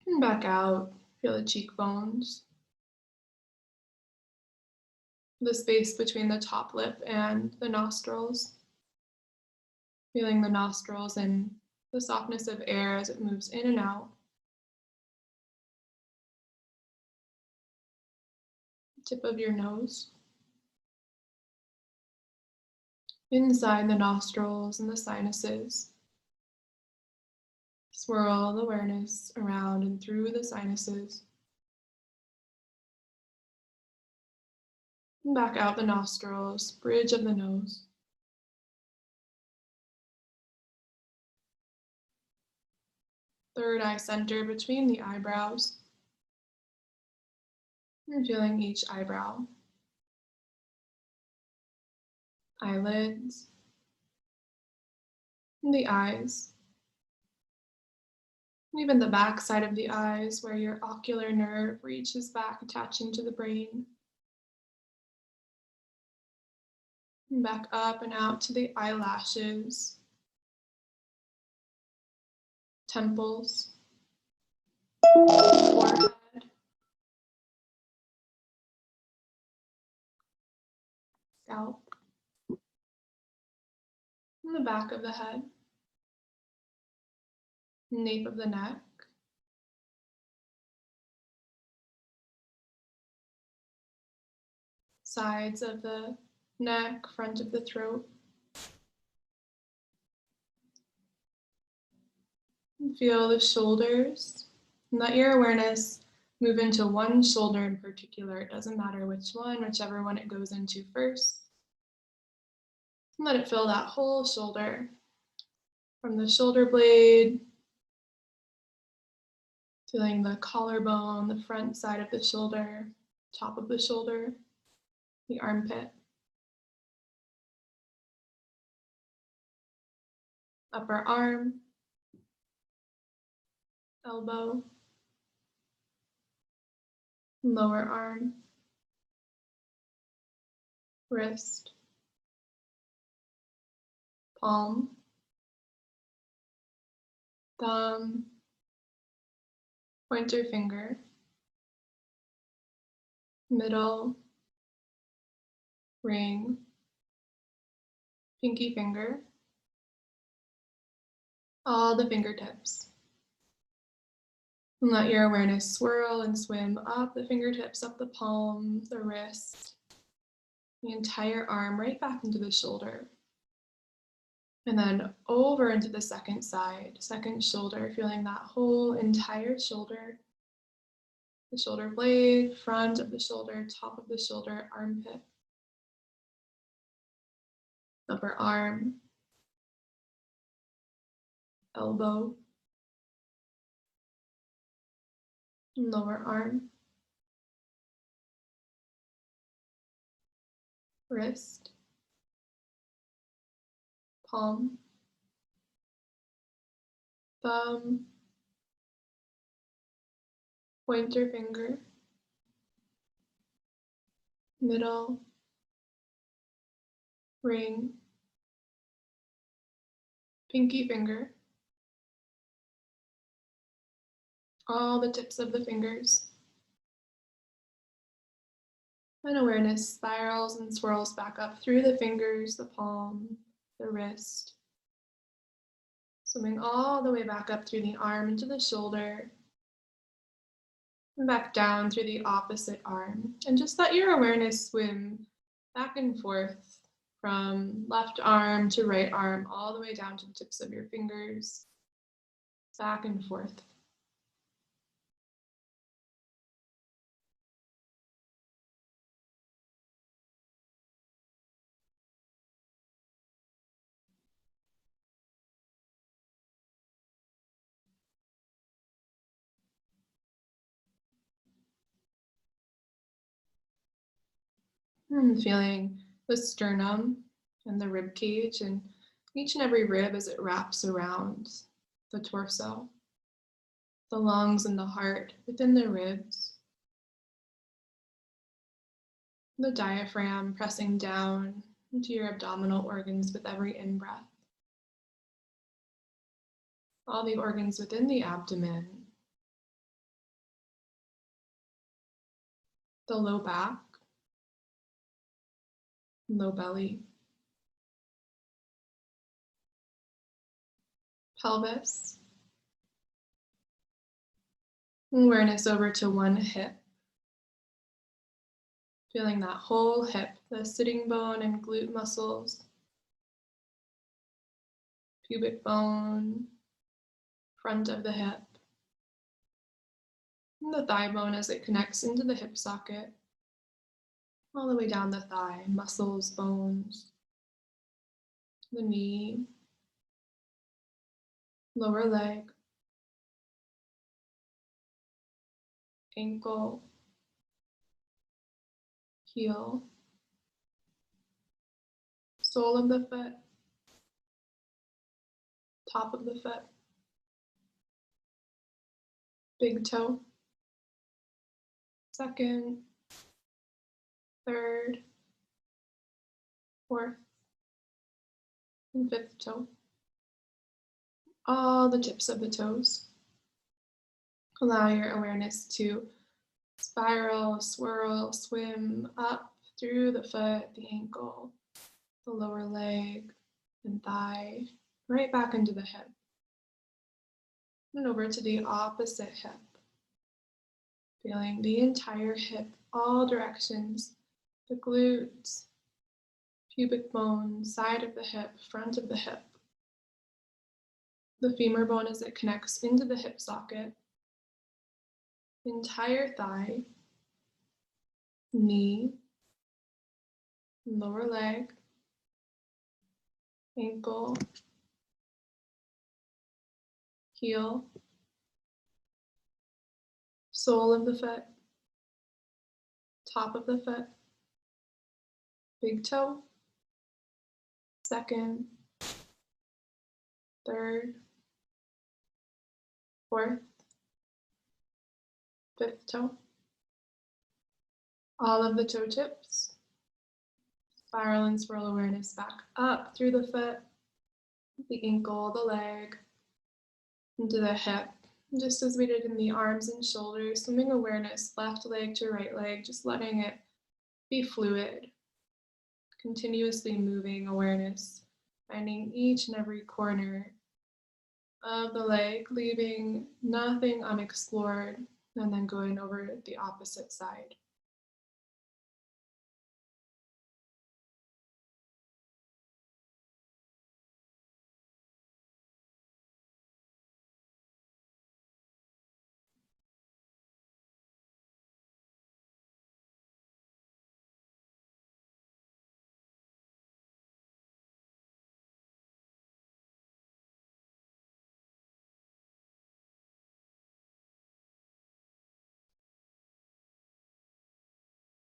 And back out, feel the cheekbones, the space between the top lip and the nostrils, feeling the nostrils and the softness of air as it moves in and out. Tip of your nose, inside the nostrils and the sinuses. Swirl the awareness around and through the sinuses. And back out the nostrils, bridge of the nose. Third eye center between the eyebrows. And feeling each eyebrow. Eyelids. And the eyes. And even the back side of the eyes where your ocular nerve reaches back, attaching to the brain. And back up and out to the eyelashes, temples, forehead, scalp, and the back of the head, nape of the neck, sides of the neck, front of the throat. And feel the shoulders. And let your awareness move into one shoulder in particular. It doesn't matter which one, whichever one it goes into first. And let it fill that whole shoulder, from the shoulder blade, feeling the collarbone, the front side of the shoulder, top of the shoulder, the armpit, upper arm, elbow, lower arm, wrist, palm, thumb, pointer finger, middle, ring, pinky finger, all the fingertips. And let your awareness swirl and swim up the fingertips, up the palm, the wrist, the entire arm, right back into the shoulder. And then over into the second side, second shoulder, feeling that whole entire shoulder, the shoulder blade, front of the shoulder, top of the shoulder, armpit, upper arm, elbow, lower arm, wrist, palm, thumb, pointer finger, middle, ring, pinky finger, all the tips of the fingers. And awareness spirals and swirls back up through the fingers, the palm, the wrist, swimming all the way back up through the arm into the shoulder, and back down through the opposite arm. And just let your awareness swim back and forth from left arm to right arm, all the way down to the tips of your fingers, back and forth. And feeling the sternum and the rib cage and each and every rib as it wraps around the torso, the lungs and the heart within the ribs, the diaphragm pressing down into your abdominal organs with every in-breath, all the organs within the abdomen, the low back, low belly, pelvis, awareness over to one hip, feeling that whole hip, the sitting bone and glute muscles, pubic bone, front of the hip, and the thigh bone as it connects into the hip socket, all the way down the thigh, muscles, bones, the knee, lower leg, ankle, heel, sole of the foot, top of the foot, big toe, second, third, fourth, and fifth toe. All the tips of the toes. Allow your awareness to spiral, swirl, swim up through the foot, the ankle, the lower leg and thigh, right back into the hip. And over to the opposite hip. Feeling the entire hip, all directions, the glutes, pubic bone, side of the hip, front of the hip. The femur bone as it connects into the hip socket, entire thigh, knee, lower leg, ankle, heel, sole of the foot, top of the foot, big toe, second, third, fourth, fifth toe, all of the toe tips. Spiral and swirl awareness back up through the foot, the ankle, the leg, into the hip. Just as we did in the arms and shoulders, swimming awareness, left leg to right leg, just letting it be fluid. Continuously moving awareness, finding each and every corner of the leg, leaving nothing unexplored, and then going over the opposite side.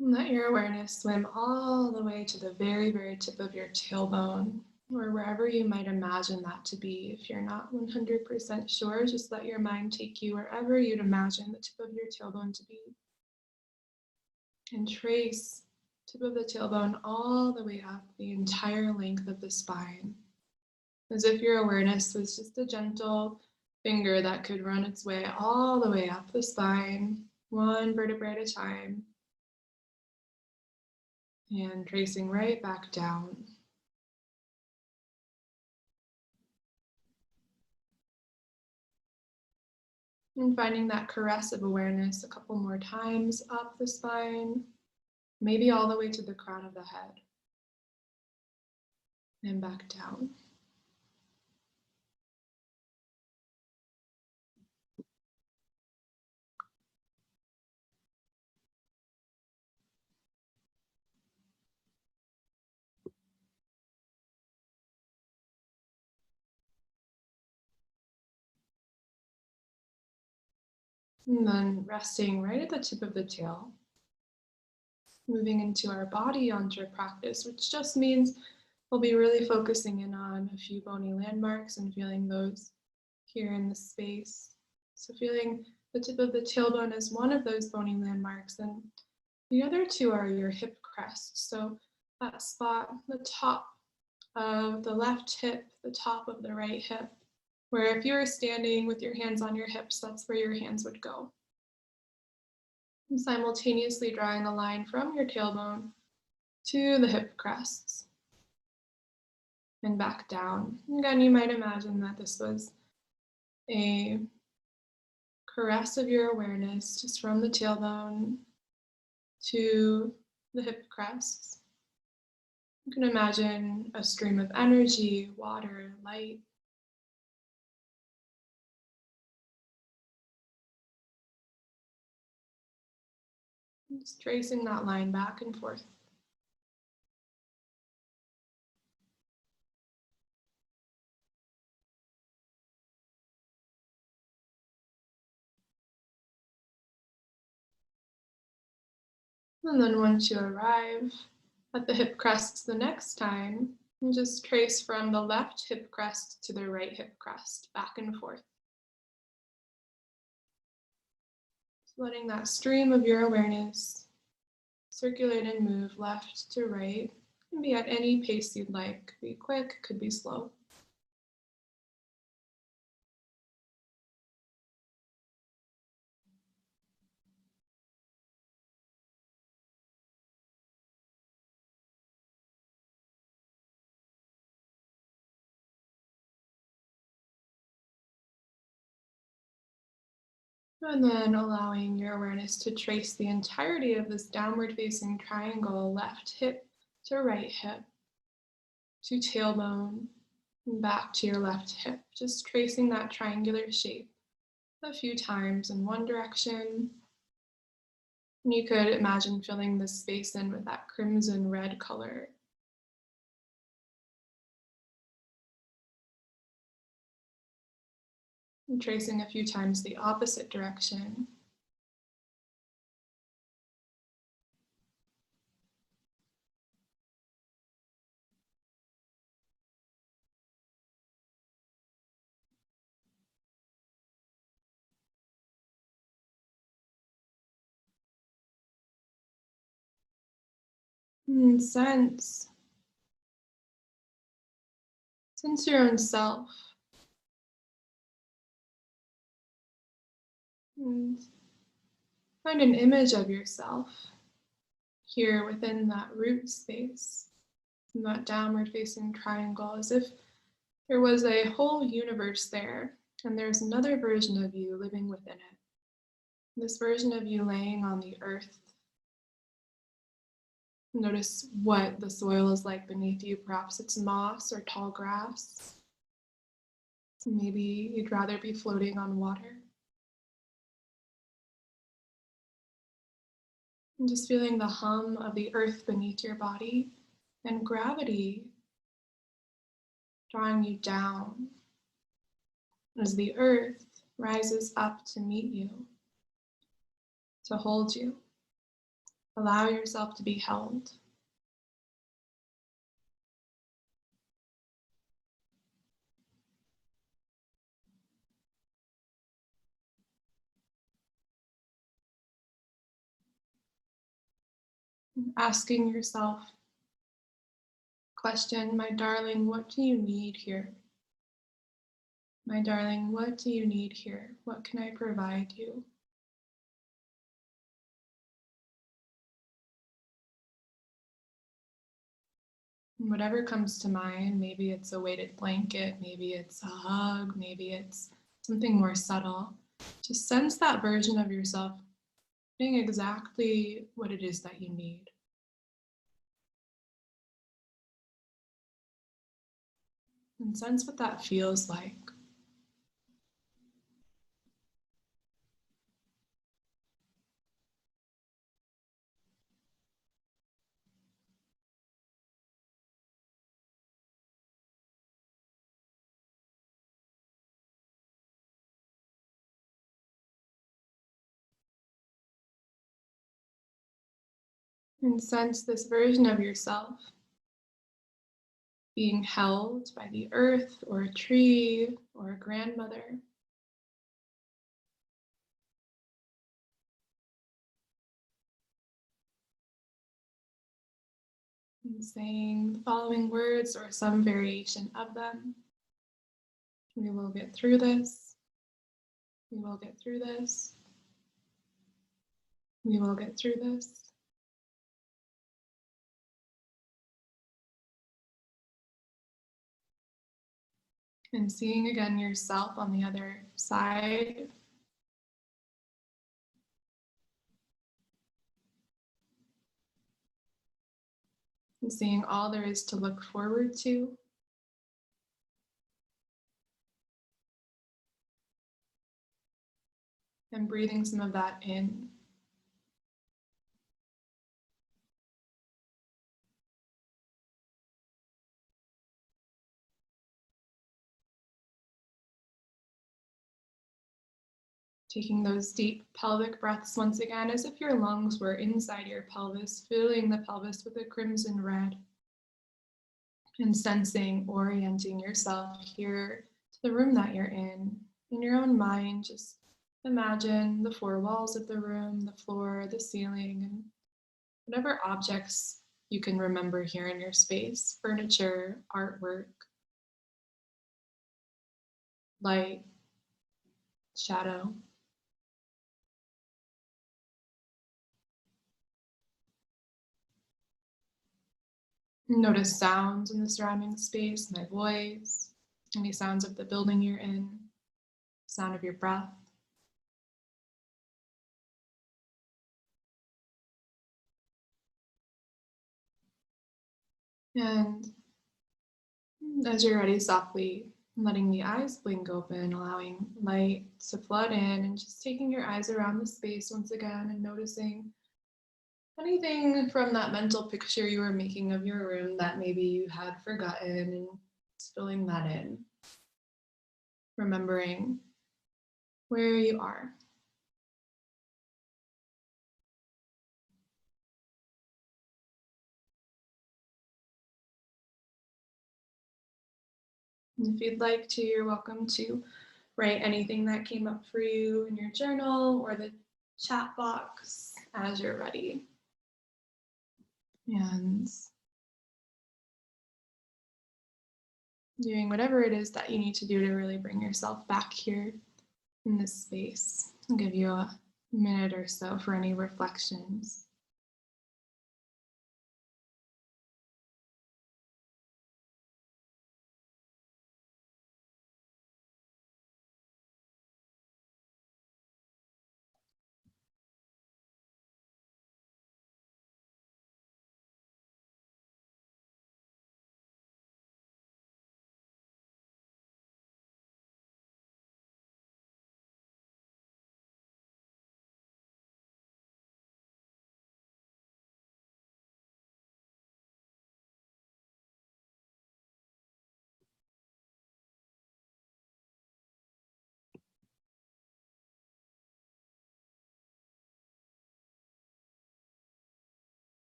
And let your awareness swim all the way to the very, very tip of your tailbone, or wherever you might imagine that to be. If you're not 100% sure, just let your mind take you wherever you'd imagine the tip of your tailbone to be. And trace tip of the tailbone all the way up the entire length of the spine, as if your awareness was just a gentle finger that could run its way all the way up the spine, one vertebrae at a time, and tracing right back down. And finding that caress of awareness a couple more times up the spine, maybe all the way to the crown of the head, and back down. And then resting right at the tip of the tail, moving into our body yantra practice, which just means we'll be really focusing in on a few bony landmarks and feeling those here in the space. So feeling the tip of the tailbone as one of those bony landmarks, and the other two are your hip crests. So that spot, the top of the left hip, the top of the right hip, where if you were standing with your hands on your hips, that's where your hands would go. And simultaneously drawing a line from your tailbone to the hip crests and back down. Again, you might imagine that this was a caress of your awareness just from the tailbone to the hip crests. You can imagine a stream of energy, water, light. Just tracing that line back and forth. And then once you arrive at the hip crests the next time, and just trace from the left hip crest to the right hip crest, back and forth. Just letting that stream of your awareness circulate and move left to right, Can be at any pace you'd like. Could be quick, could be slow. And then allowing your awareness to trace the entirety of this downward facing triangle, left hip to right hip, to tailbone, and back to your left hip. Just tracing that triangular shape a few times in one direction. And you could imagine filling this space in with that crimson red color. And tracing a few times the opposite direction. And sense your own self. And find an image of yourself here within that root space, in that downward facing triangle, as if there was a whole universe there, and there's another version of you living within it. This version of you laying on the earth. Notice what the soil is like beneath you. Perhaps it's moss or tall grass. Maybe you'd rather be floating on water. And just feeling the hum of the earth beneath your body and gravity drawing you down as the earth rises up to meet you, to hold you. Allow yourself to be held. Asking yourself, question, my darling, what do you need here? My darling, what do you need here? What can I provide you? And whatever comes to mind, maybe it's a weighted blanket, maybe it's a hug, maybe it's something more subtle. Just sense that version of yourself doing exactly what it is that you need. And sense what that feels like. And sense this version of yourself being held by the earth or a tree or a grandmother. And saying the following words or some variation of them. We will get through this. We will get through this. We will get through this. And seeing again yourself on the other side. And seeing all there is to look forward to. And breathing some of that in. Taking those deep pelvic breaths once again, as if your lungs were inside your pelvis, filling the pelvis with a crimson red. And sensing, orienting yourself here to the room that you're in your own mind. Just imagine the four walls of the room, the floor, the ceiling, and whatever objects you can remember here in your space: furniture, artwork, light, shadow. Notice sounds in the surrounding space, my voice, any sounds of the building you're in, sound of your breath. And as you're ready, softly letting the eyes blink open, allowing light to flood in, and just taking your eyes around the space once again and noticing anything from that mental picture you were making of your room that maybe you had forgotten, and just filling that in. Remembering where you are. And if you'd like to, you're welcome to write anything that came up for you in your journal or the chat box as you're ready. And doing whatever it is that you need to do to really bring yourself back here in this space. I'll give you a minute or so for any reflections.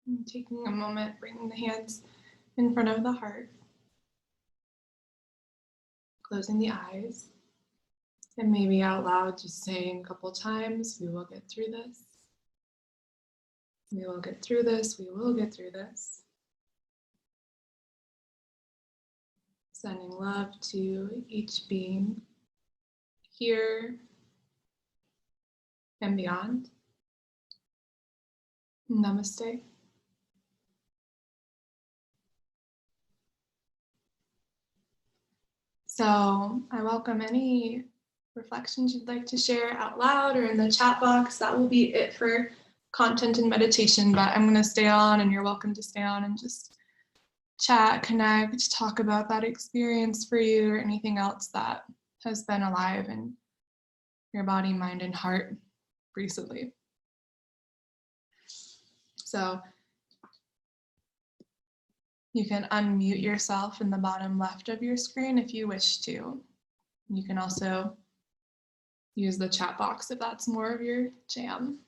And taking a moment, bringing the hands in front of the heart, closing the eyes, and maybe out loud just saying a couple times, "We will get through this. We will get through this. We will get through this." Sending love to each being here and beyond. Namaste. So I welcome any reflections you'd like to share out loud or in the chat box. That will be it for content and meditation, but I'm going to stay on, and you're welcome to stay on and just chat, connect, talk about that experience for you or anything else that has been alive in your body, mind, and heart recently. So you can unmute yourself in the bottom left of your screen if you wish to. You can also use the chat box if that's more of your jam.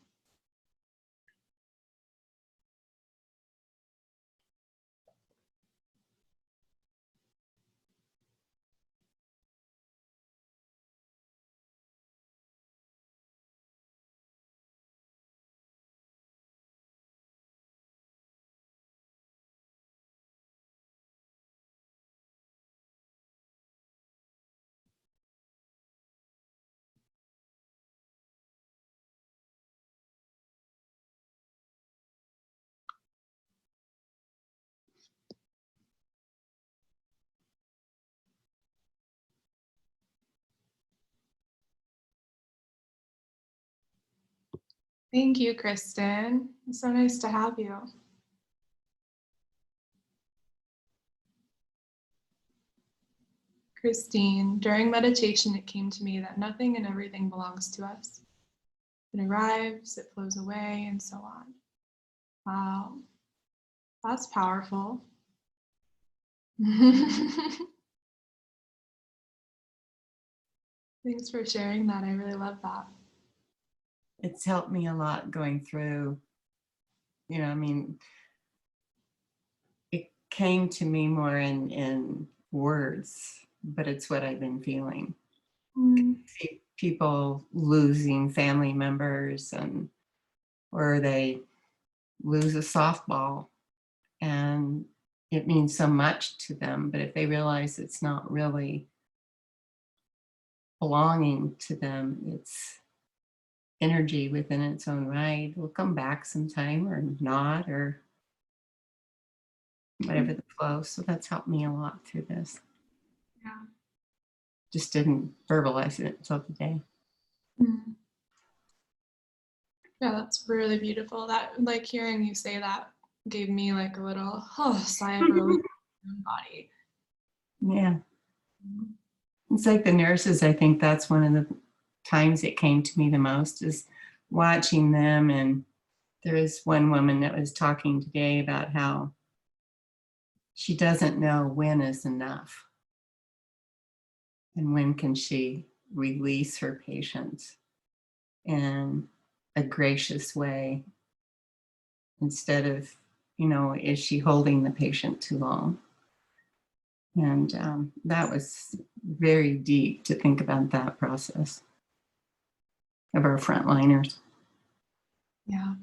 Thank you, Kristen. It's so nice to have you. Christine, during meditation, it came to me that nothing and everything belongs to us. It arrives, it flows away, and so on. Wow, that's powerful. Thanks for sharing that. I really love that. It's helped me a lot going through, I mean, it came to me more in words, but it's what I've been feeling. Mm. See people losing family members, and or they lose a softball and it means so much to them, but if they realize it's not really belonging to them, it's energy within its own right, will come back sometime or not, or whatever the flow. So that's helped me a lot through this. Yeah. Just didn't verbalize it until today. Mm. Yeah, that's really beautiful. That, like, hearing you say that gave me like a little sigh of relief in my body. Yeah. It's like the nurses, I think that's one of the times it came to me the most, is watching them. And there is one woman that was talking today about how she doesn't know when is enough and when can she release her patients in a gracious way, instead of, is she holding the patient too long? And that was very deep to think about that process of our frontliners. Yeah.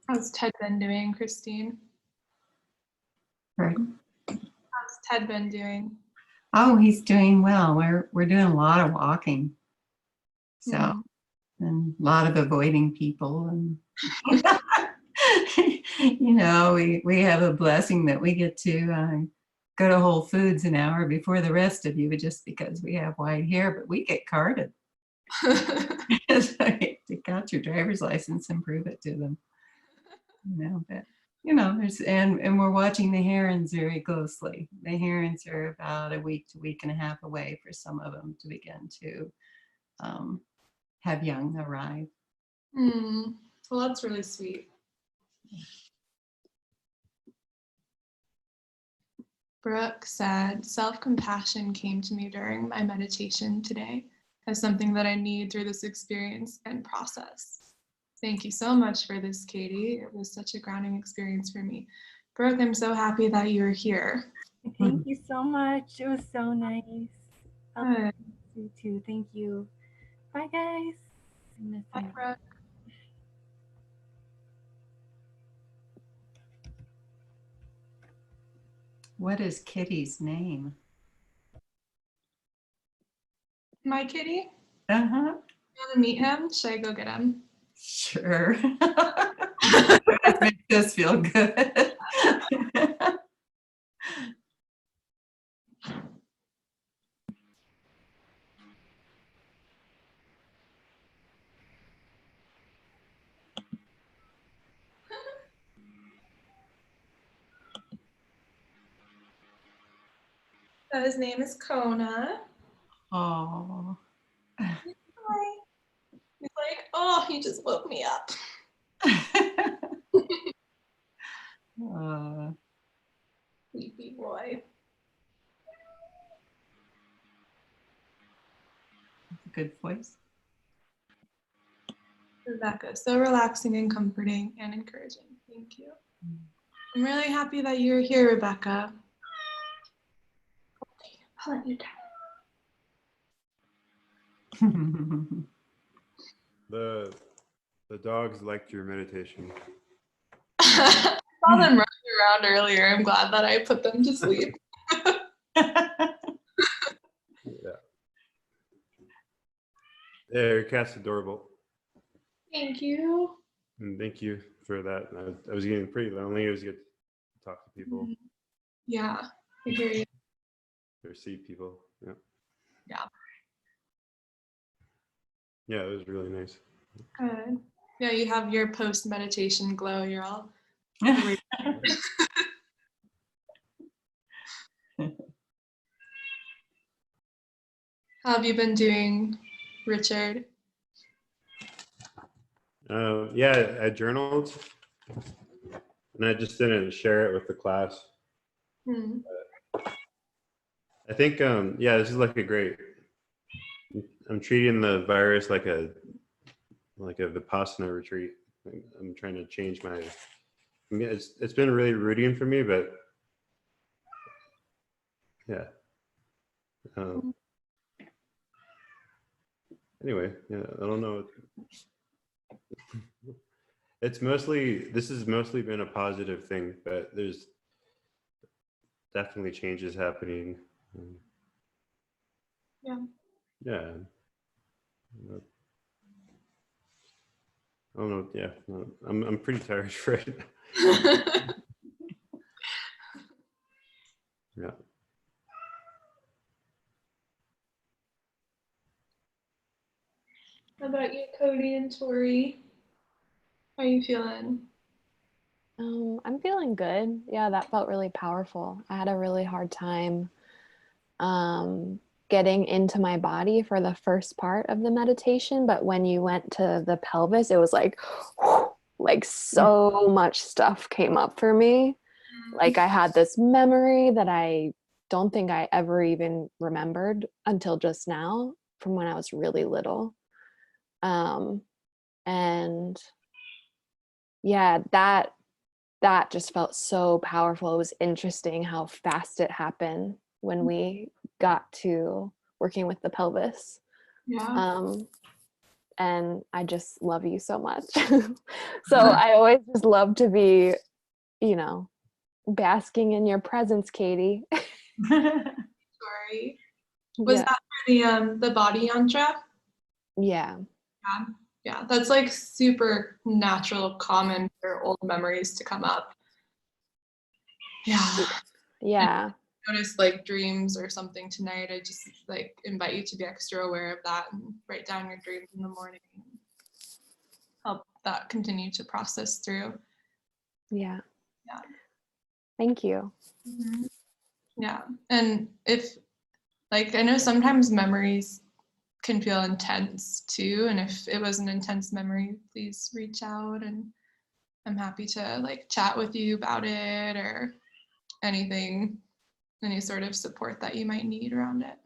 How's Ted been doing, Christine? Right. How's Ted been doing? Oh, he's doing well. We're doing a lot of walking. So, Mm. and a lot of avoiding people, and we have a blessing that we get to go to Whole Foods an hour before the rest of you, just because we have white hair, but we get carded. So you take out your driver's license and prove it to them. But there's and we're watching the herons very closely. The herons are about a week to week and a half away for some of them to begin to have young arrive. Well, that's really sweet. Brooke said, self-compassion came to me during my meditation today as something that I need through this experience and process. Thank you so much for this, Katie. It was such a grounding experience for me. Brooke, I'm so happy that you're here. Thank you so much. It was so nice. Good. You too. Thank you. Bye, guys. Bye, Brooke. What is Kitty's name? My kitty? Uh-huh. You want to meet him? Should I go get him? Sure. It makes us feel good. So his name is Kona. Oh. Hi. He's like, oh, he just woke me up. Sleepy boy. Good voice. Rebecca, so relaxing and comforting and encouraging. Thank you. I'm really happy that you're here, Rebecca. Okay, I'll let you down. The dogs liked your meditation. I saw them running around earlier. I'm glad that I put them to sleep. Yeah, your cat's adorable. Thank you. And thank you for that. I was getting pretty lonely. It was good to talk to people. Yeah, I hear you. Or see people. Yeah. Yeah. Yeah, it was really nice. Good. Yeah, you have your post-meditation glow. You're all. How have you been doing, Richard? Yeah, I journaled, and I just didn't share it with the class. I think, this is like a great. I'm treating the virus like a Vipassana retreat. I'm trying to change my. I mean, it's been really rooting for me, but yeah, Um, anyway, yeah, I don't know. This has mostly been a positive thing, but there's definitely changes happening. Yeah. Yeah. I don't know. Yeah, no, I'm pretty tired right now. Yeah. How about you, Cody and Tori? How are you feeling? I'm feeling good. Yeah, that felt really powerful. I had a really hard time getting into my body for the first part of the meditation, but when you went to the pelvis, it was like, like so much stuff came up for me. Like I had this memory that I don't think I ever even remembered until just now from when I was really little. And yeah, that just felt so powerful. It was interesting how fast it happened when we got to working with the pelvis. Yeah. And I just love you so much. So I always just love to be, you know, basking in your presence, Katie. Tori. Was Yeah. that for the body yantra? Yeah. Yeah. Yeah. That's like super natural, common for old memories to come up. Yeah. Yeah. Notice like dreams or something tonight, I just like invite you to be extra aware of that and write down your dreams in the morning. Help that continue to process through. Yeah. Yeah. Thank you. Mhm. Yeah. And if like I know sometimes memories can feel intense too. And if it was an intense memory, please reach out and I'm happy to like chat with you about it or anything, any sort of support that you might need around it.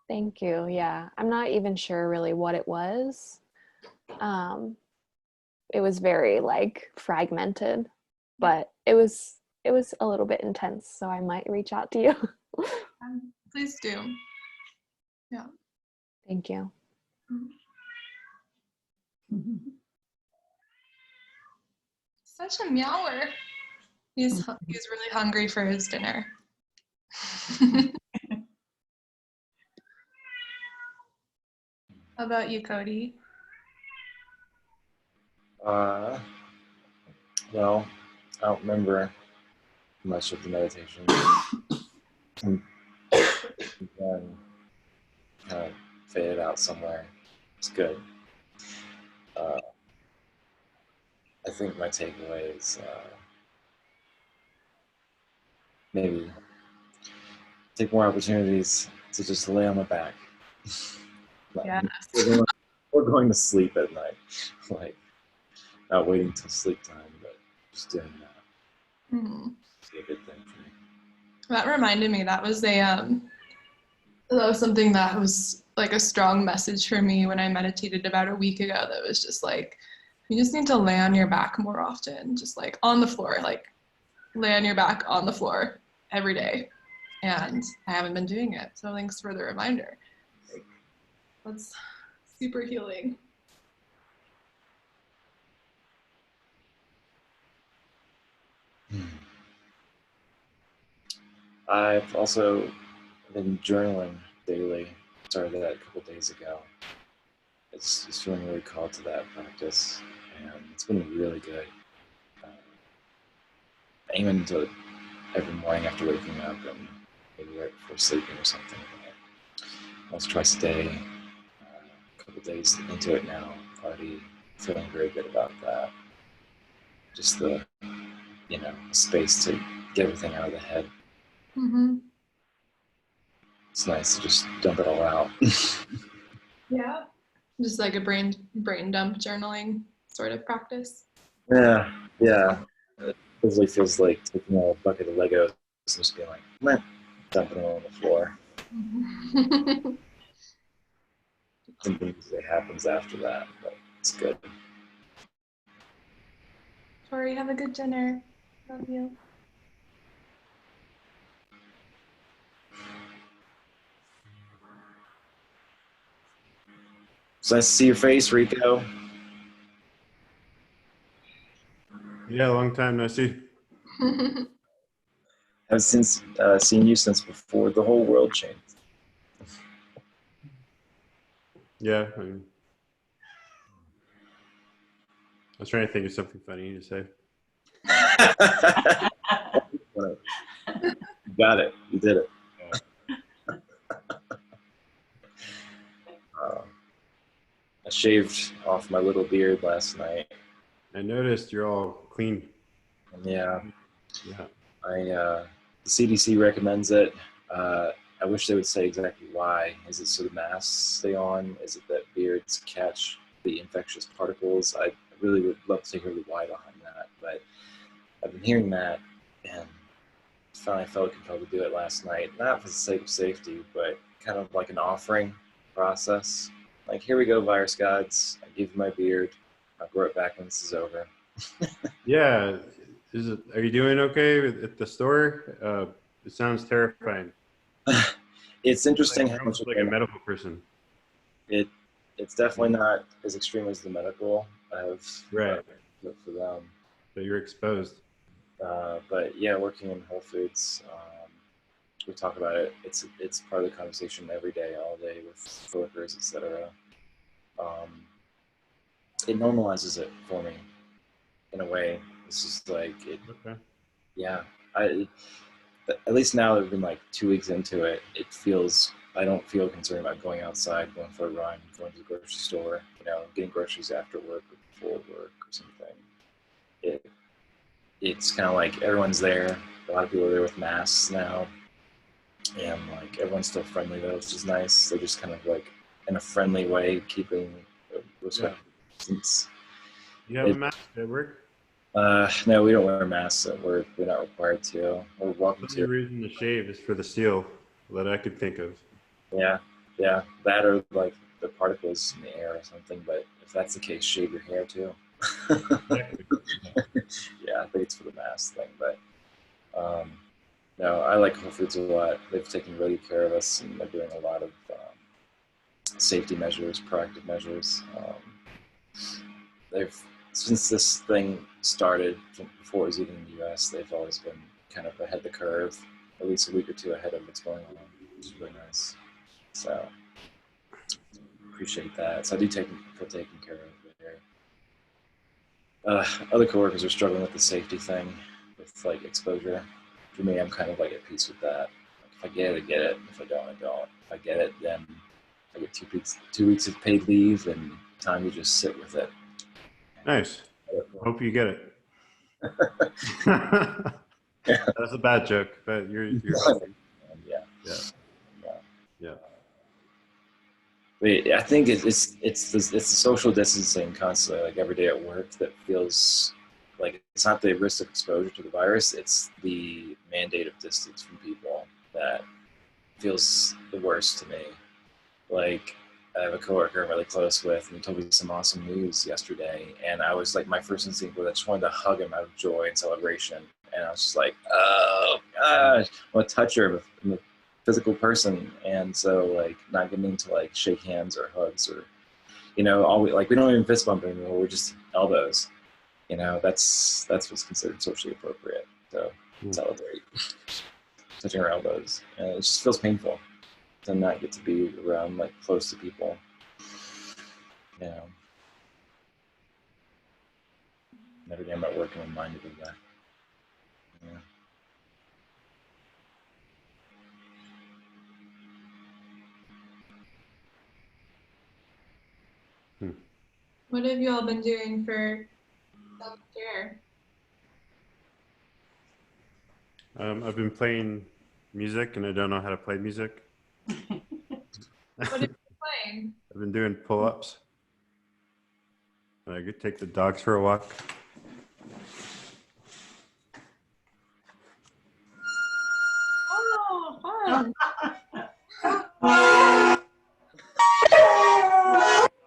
Thank you. Yeah. I'm not even sure really what it was. It was very like fragmented, but it was a little bit intense. So I might reach out to you. Please do. Yeah. Thank you. Such a meower. He's really hungry for his dinner. How about you, Cody? Well, I don't remember much of the meditation. And then kind of faded out somewhere. It's good. I think my takeaway is maybe take more opportunities to just lay on my back. Like, Yes. or going to sleep at night. Like, not waiting till sleep time, but just doing that. Mhm. It's a good thing for me. That reminded me that was something that was like a strong message for me when I meditated about a week ago. That was just like, you just need to lay on your back more often, just like on the floor, like lay on your back on the floor every day. And I haven't been doing it. So thanks for the reminder. Like, that's super healing. I've also been journaling daily. Started that a couple days ago. It's just feeling really called to that practice, and it's been really good. Aiming to every morning after waking up and maybe right before sleeping or something. Once, twice a day. A couple days into it now, already feeling very good about that. Just the, space to get everything out of the head. Mm-hmm. It's nice to just dump it all out. Yeah. Just like a brain dump journaling sort of practice. Yeah. It usually feels like taking a bucket of Legos and just being like, meh, dumping them on the floor. Something usually happens after that, but it's good. Tori, have a good dinner. Love you. It's nice to see your face, Rico. Yeah, long time no see. I've since seen you since before the whole world changed. Yeah, I was trying to think of something funny to say. You got it. You did it. I shaved off my little beard last night. I noticed you're all clean. Yeah. Yeah. The CDC recommends it. I wish they would say exactly why. Is it so the masks stay on? Is it that beards catch the infectious particles? I really would love to hear the why behind that. But I've been hearing that, and finally felt compelled to do it last night. Not for the sake of safety, but kind of like an offering process. Like, here we go, virus gods. I give you my beard. I'll grow it back when this is over. Yeah. Are you doing okay at the store? It sounds terrifying. It's interesting how much Like a medical person. It's definitely not as extreme as the medical have Right. for them. But you're exposed. But yeah, working in Whole Foods, we talk about it. It's part of the conversation every day, all day with coworkers, etc. It normalizes it for me in a way. It's just like it. Okay. Yeah, at least now that we've been like 2 weeks into it, I don't feel concerned about going outside, going for a run, going to the grocery store, getting groceries after work or before work or something. It's kind of like everyone's there. A lot of people are there with masks now, and like everyone's still friendly though, which is nice. They're just kind of like in a friendly way keeping respect distance. You have a mask at work? No, we don't wear masks at work. We're not required to. We're welcome The only to. reason to shave is for the seal that I could think of. Yeah, that or like the particles in the air or something. But if that's the case, shave your hair too. Exactly. Yeah, I think it's for the mask thing. But no, I like Whole Foods a lot. They've taken really good care of us, and they're doing a lot of safety measures, proactive measures. Since this thing started, before it was even in the U.S., they've always been kind of ahead of the curve, at least a week or two ahead of what's going on, which is really nice. So appreciate that. So I do feel taken care of there. Other coworkers are struggling with the safety thing, with like exposure. For me, I'm kind of like at peace with that. Like, if I get it, I get it. If I don't, I don't. If I get it, then I get 2 weeks of paid leave and time to just sit with it. Nice. Hope you get it. That's a bad joke, but you're healthy. Yeah. But I think it's the social distancing constantly, like every day at work, that feels like it's not the risk of exposure to the virus, it's the mandate of distance from people that feels the worst to me. Like, I have a coworker I'm really close with, and he told me some awesome news yesterday, and I was like, my first instinct was I just wanted to hug him out of joy and celebration, and I was just like, oh gosh, I want to touch her. I'm a physical person, and so like not getting to like shake hands or hugs or, we don't even fist bump anymore. We're just elbows. That's what's considered socially appropriate. So celebrate touching our elbows, and it just feels painful to not get to be around like close to people. Every day I'm at work, I'm reminded of that. What have you all been doing for self-care? I've been playing music, and I don't know how to play music. What have you been playing? I've been doing pull-ups. I could take the dogs for a walk. Oh, fun.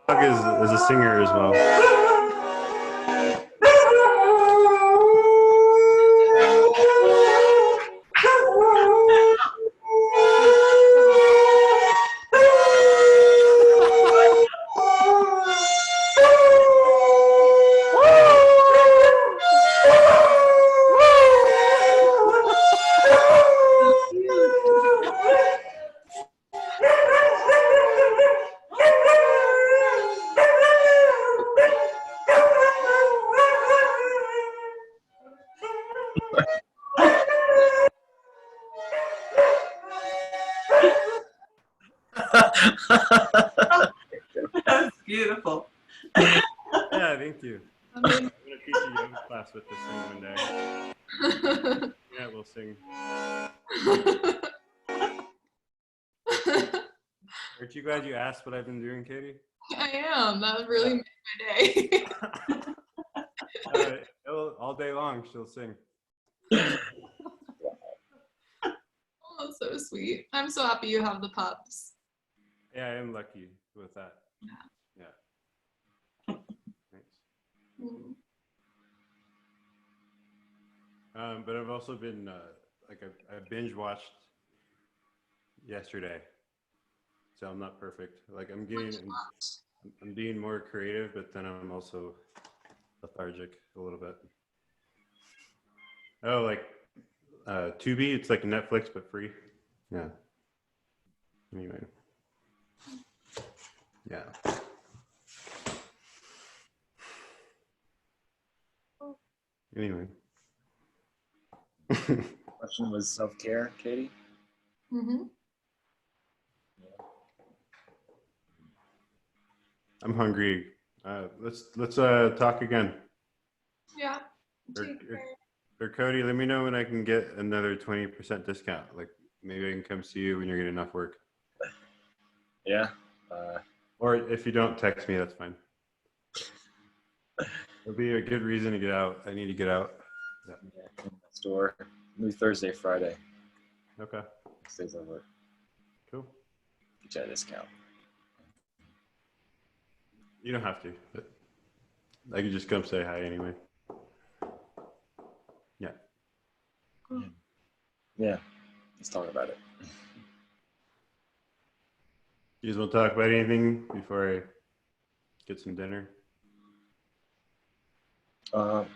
Dog is a singer as well. That's beautiful. Yeah, thank you. I mean, I'm gonna teach a yoga class with this thing one day. Yeah, we'll sing. Aren't you glad you asked what I've been doing, Katie? I am. That really made my day. All day long, she'll sing. Oh, so sweet. I'm so happy you have the pups. Yeah, I am lucky with that. Yeah. Thanks. Mm. But I've also been I binge watched yesterday, so I'm not perfect. Like I'm being more creative, but then I'm also lethargic a little bit. Oh, like Tubi, it's like Netflix but free. Yeah. Anyway. Yeah. Anyway. Question was self-care, Katie? Mm-hmm. I'm hungry. Let's talk again. Yeah. Or, Take care. or Cody, let me know when I can get another 20% discount. Like maybe I can come see you when you're getting enough work. Yeah. Or if you don't text me, that's fine. It'll be a good reason to get out. I need to get out. Yeah, in the store. Maybe Thursday, Friday. Okay. 6 days over. Cool. Get you a discount. You don't have to, but I can just come say hi anyway. Yeah. Yeah. Let's talk about it. You guys want to talk about anything before I get some dinner?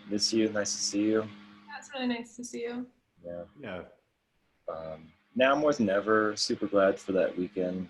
Miss you. Nice to see you. Yeah, it's really nice to see you. Yeah. Yeah. Now more than ever, super glad for that weekend